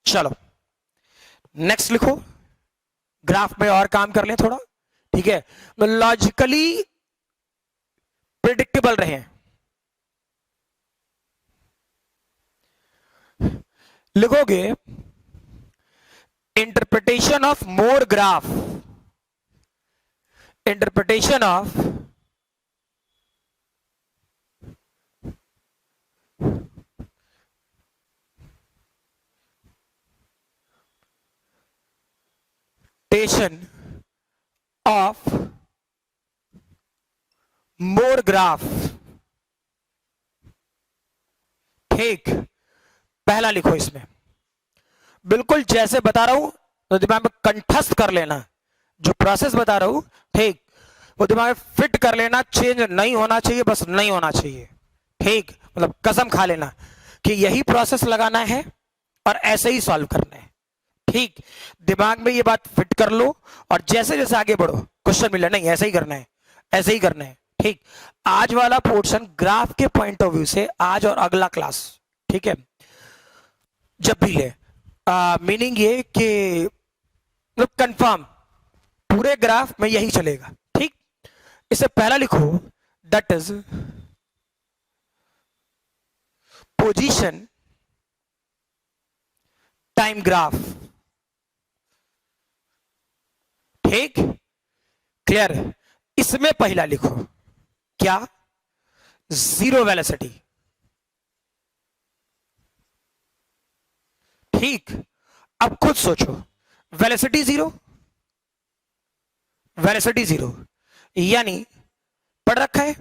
चलो नेक्स्ट लिखो, ग्राफ में और काम कर लें थोड़ा, ठीक है, लॉजिकली प्रिडिक्टेबल रहे। लिखोगे interpretation of more graph, interpretation of of more graph, ठीक। पहला लिखो, इसमें बिल्कुल जैसे बता रहा हूं तो दिमाग में कंठस्थ कर लेना, जो प्रोसेस बता रहा हूं, ठीक, वो दिमाग में फिट कर लेना, चेंज नहीं होना चाहिए, बस नहीं होना चाहिए, ठीक, मतलब कसम खा लेना कि यही प्रोसेस लगाना है और ऐसे ही सॉल्व करना है, ठीक, दिमाग में ये बात फिट कर लो और जैसे जैसे आगे बढ़ो क्वेश्चन मिला नहीं ऐसा ही करना है, ऐसे ही करना है। ठीक, आज वाला पोर्शन ग्राफ के पॉइंट ऑफ व्यू से, आज और अगला क्लास, ठीक है, जब भी ले मीनिंग ये कि कंफर्म पूरे ग्राफ में यही चलेगा। ठीक, इससे पहला लिखो that is position time graph. ठीक, क्लियर। इसमें पहला लिखो क्या, जीरो वेलोसिटी। ठीक, अब खुद सोचो, वेलोसिटी जीरो, वेलोसिटी जीरो यानी पढ़ रखा है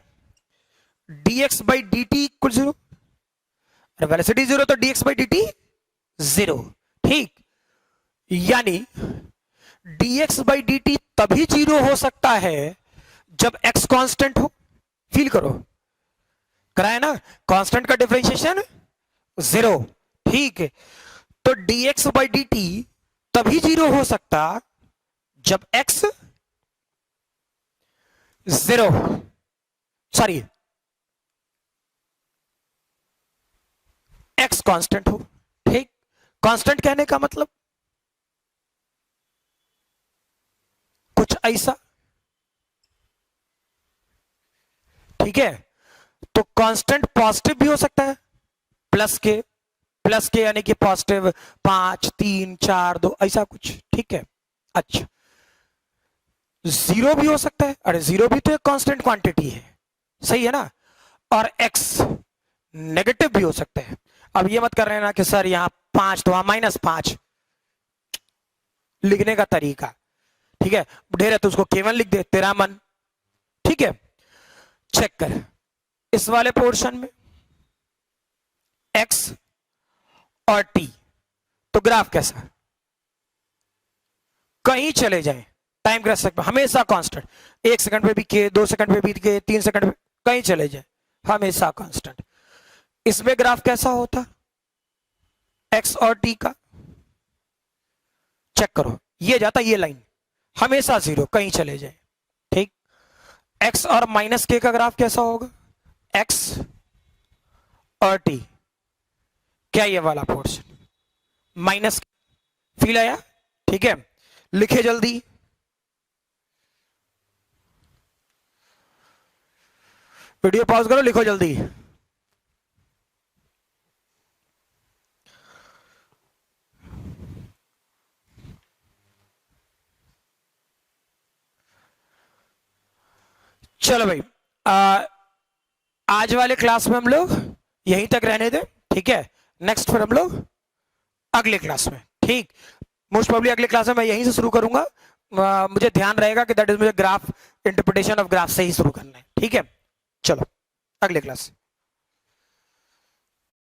dx by D T equal zero, velocity zero तो dx by D T zero. ठीक, यानी dx बाई डी टी तभी जीरो हो सकता है जब x कांस्टेंट हो। फील करो, कराया ना, कांस्टेंट का डिफरेंशिएशन जीरो। ठीक है, तो dx बाई डी टी तभी जीरो हो सकता जब x zero, sorry x constant हो। ठीक, कांस्टेंट कहने का मतलब कुछ ऐसा। ठीक है, तो कांस्टेंट पॉजिटिव भी हो सकता है, प्लस के यानी कि पॉजिटिव 5 3 4 2 ऐसा कुछ। ठीक है, अच्छा, जीरो भी हो सकता है, अरे जीरो भी तो एक कांस्टेंट क्वांटिटी है, सही है ना, और x नेगेटिव भी हो सकता है। अब ये मत कर रहे ना कि सर यहां 5 तो वहां -5, लिखने का तरीका। ठीक है, ढेर है तो उसको केवल लिख दे, तेरा मन। ठीक है, चेक कर इस वाले पोर्शन में x और t, तो ग्राफ कैसा, कहीं चले जाए टाइम ग्राफ सकते हमेशा कांस्टेंट, 1 सेकंड पे भी के, 2 सेकंड पे भी के, 3 सेकंड पे कहीं चले जाए हमेशा कांस्टेंट। इसमें ग्राफ कैसा होता x और t का, चेक करो, ये जाता ये लाइन हमेशा जीरो कहीं चले जाए। ठीक, x और माइनस के का ग्राफ कैसा होगा, x और t, क्या ये वाला पोर्शन माइनस, फील आया। ठीक है, लिखे जल्दी, वीडियो पॉज करो, लिखो जल्दी। चलो भाई, आज वाले क्लास में हम लोग यहीं तक रहने दें। ठीक है, नेक्स्ट फिर हम लोग अगले क्लास में। ठीक, मोस्ट प्रोबेबली अगले क्लास में मैं यहीं से शुरू करूंगा। मुझे ध्यान रहेगा कि दैट इज मुझे ग्राफ इंटरप्रिटेशन ऑफ ग्राफ से ही शुरू करना है। ठीक है, चलो अगले क्लास।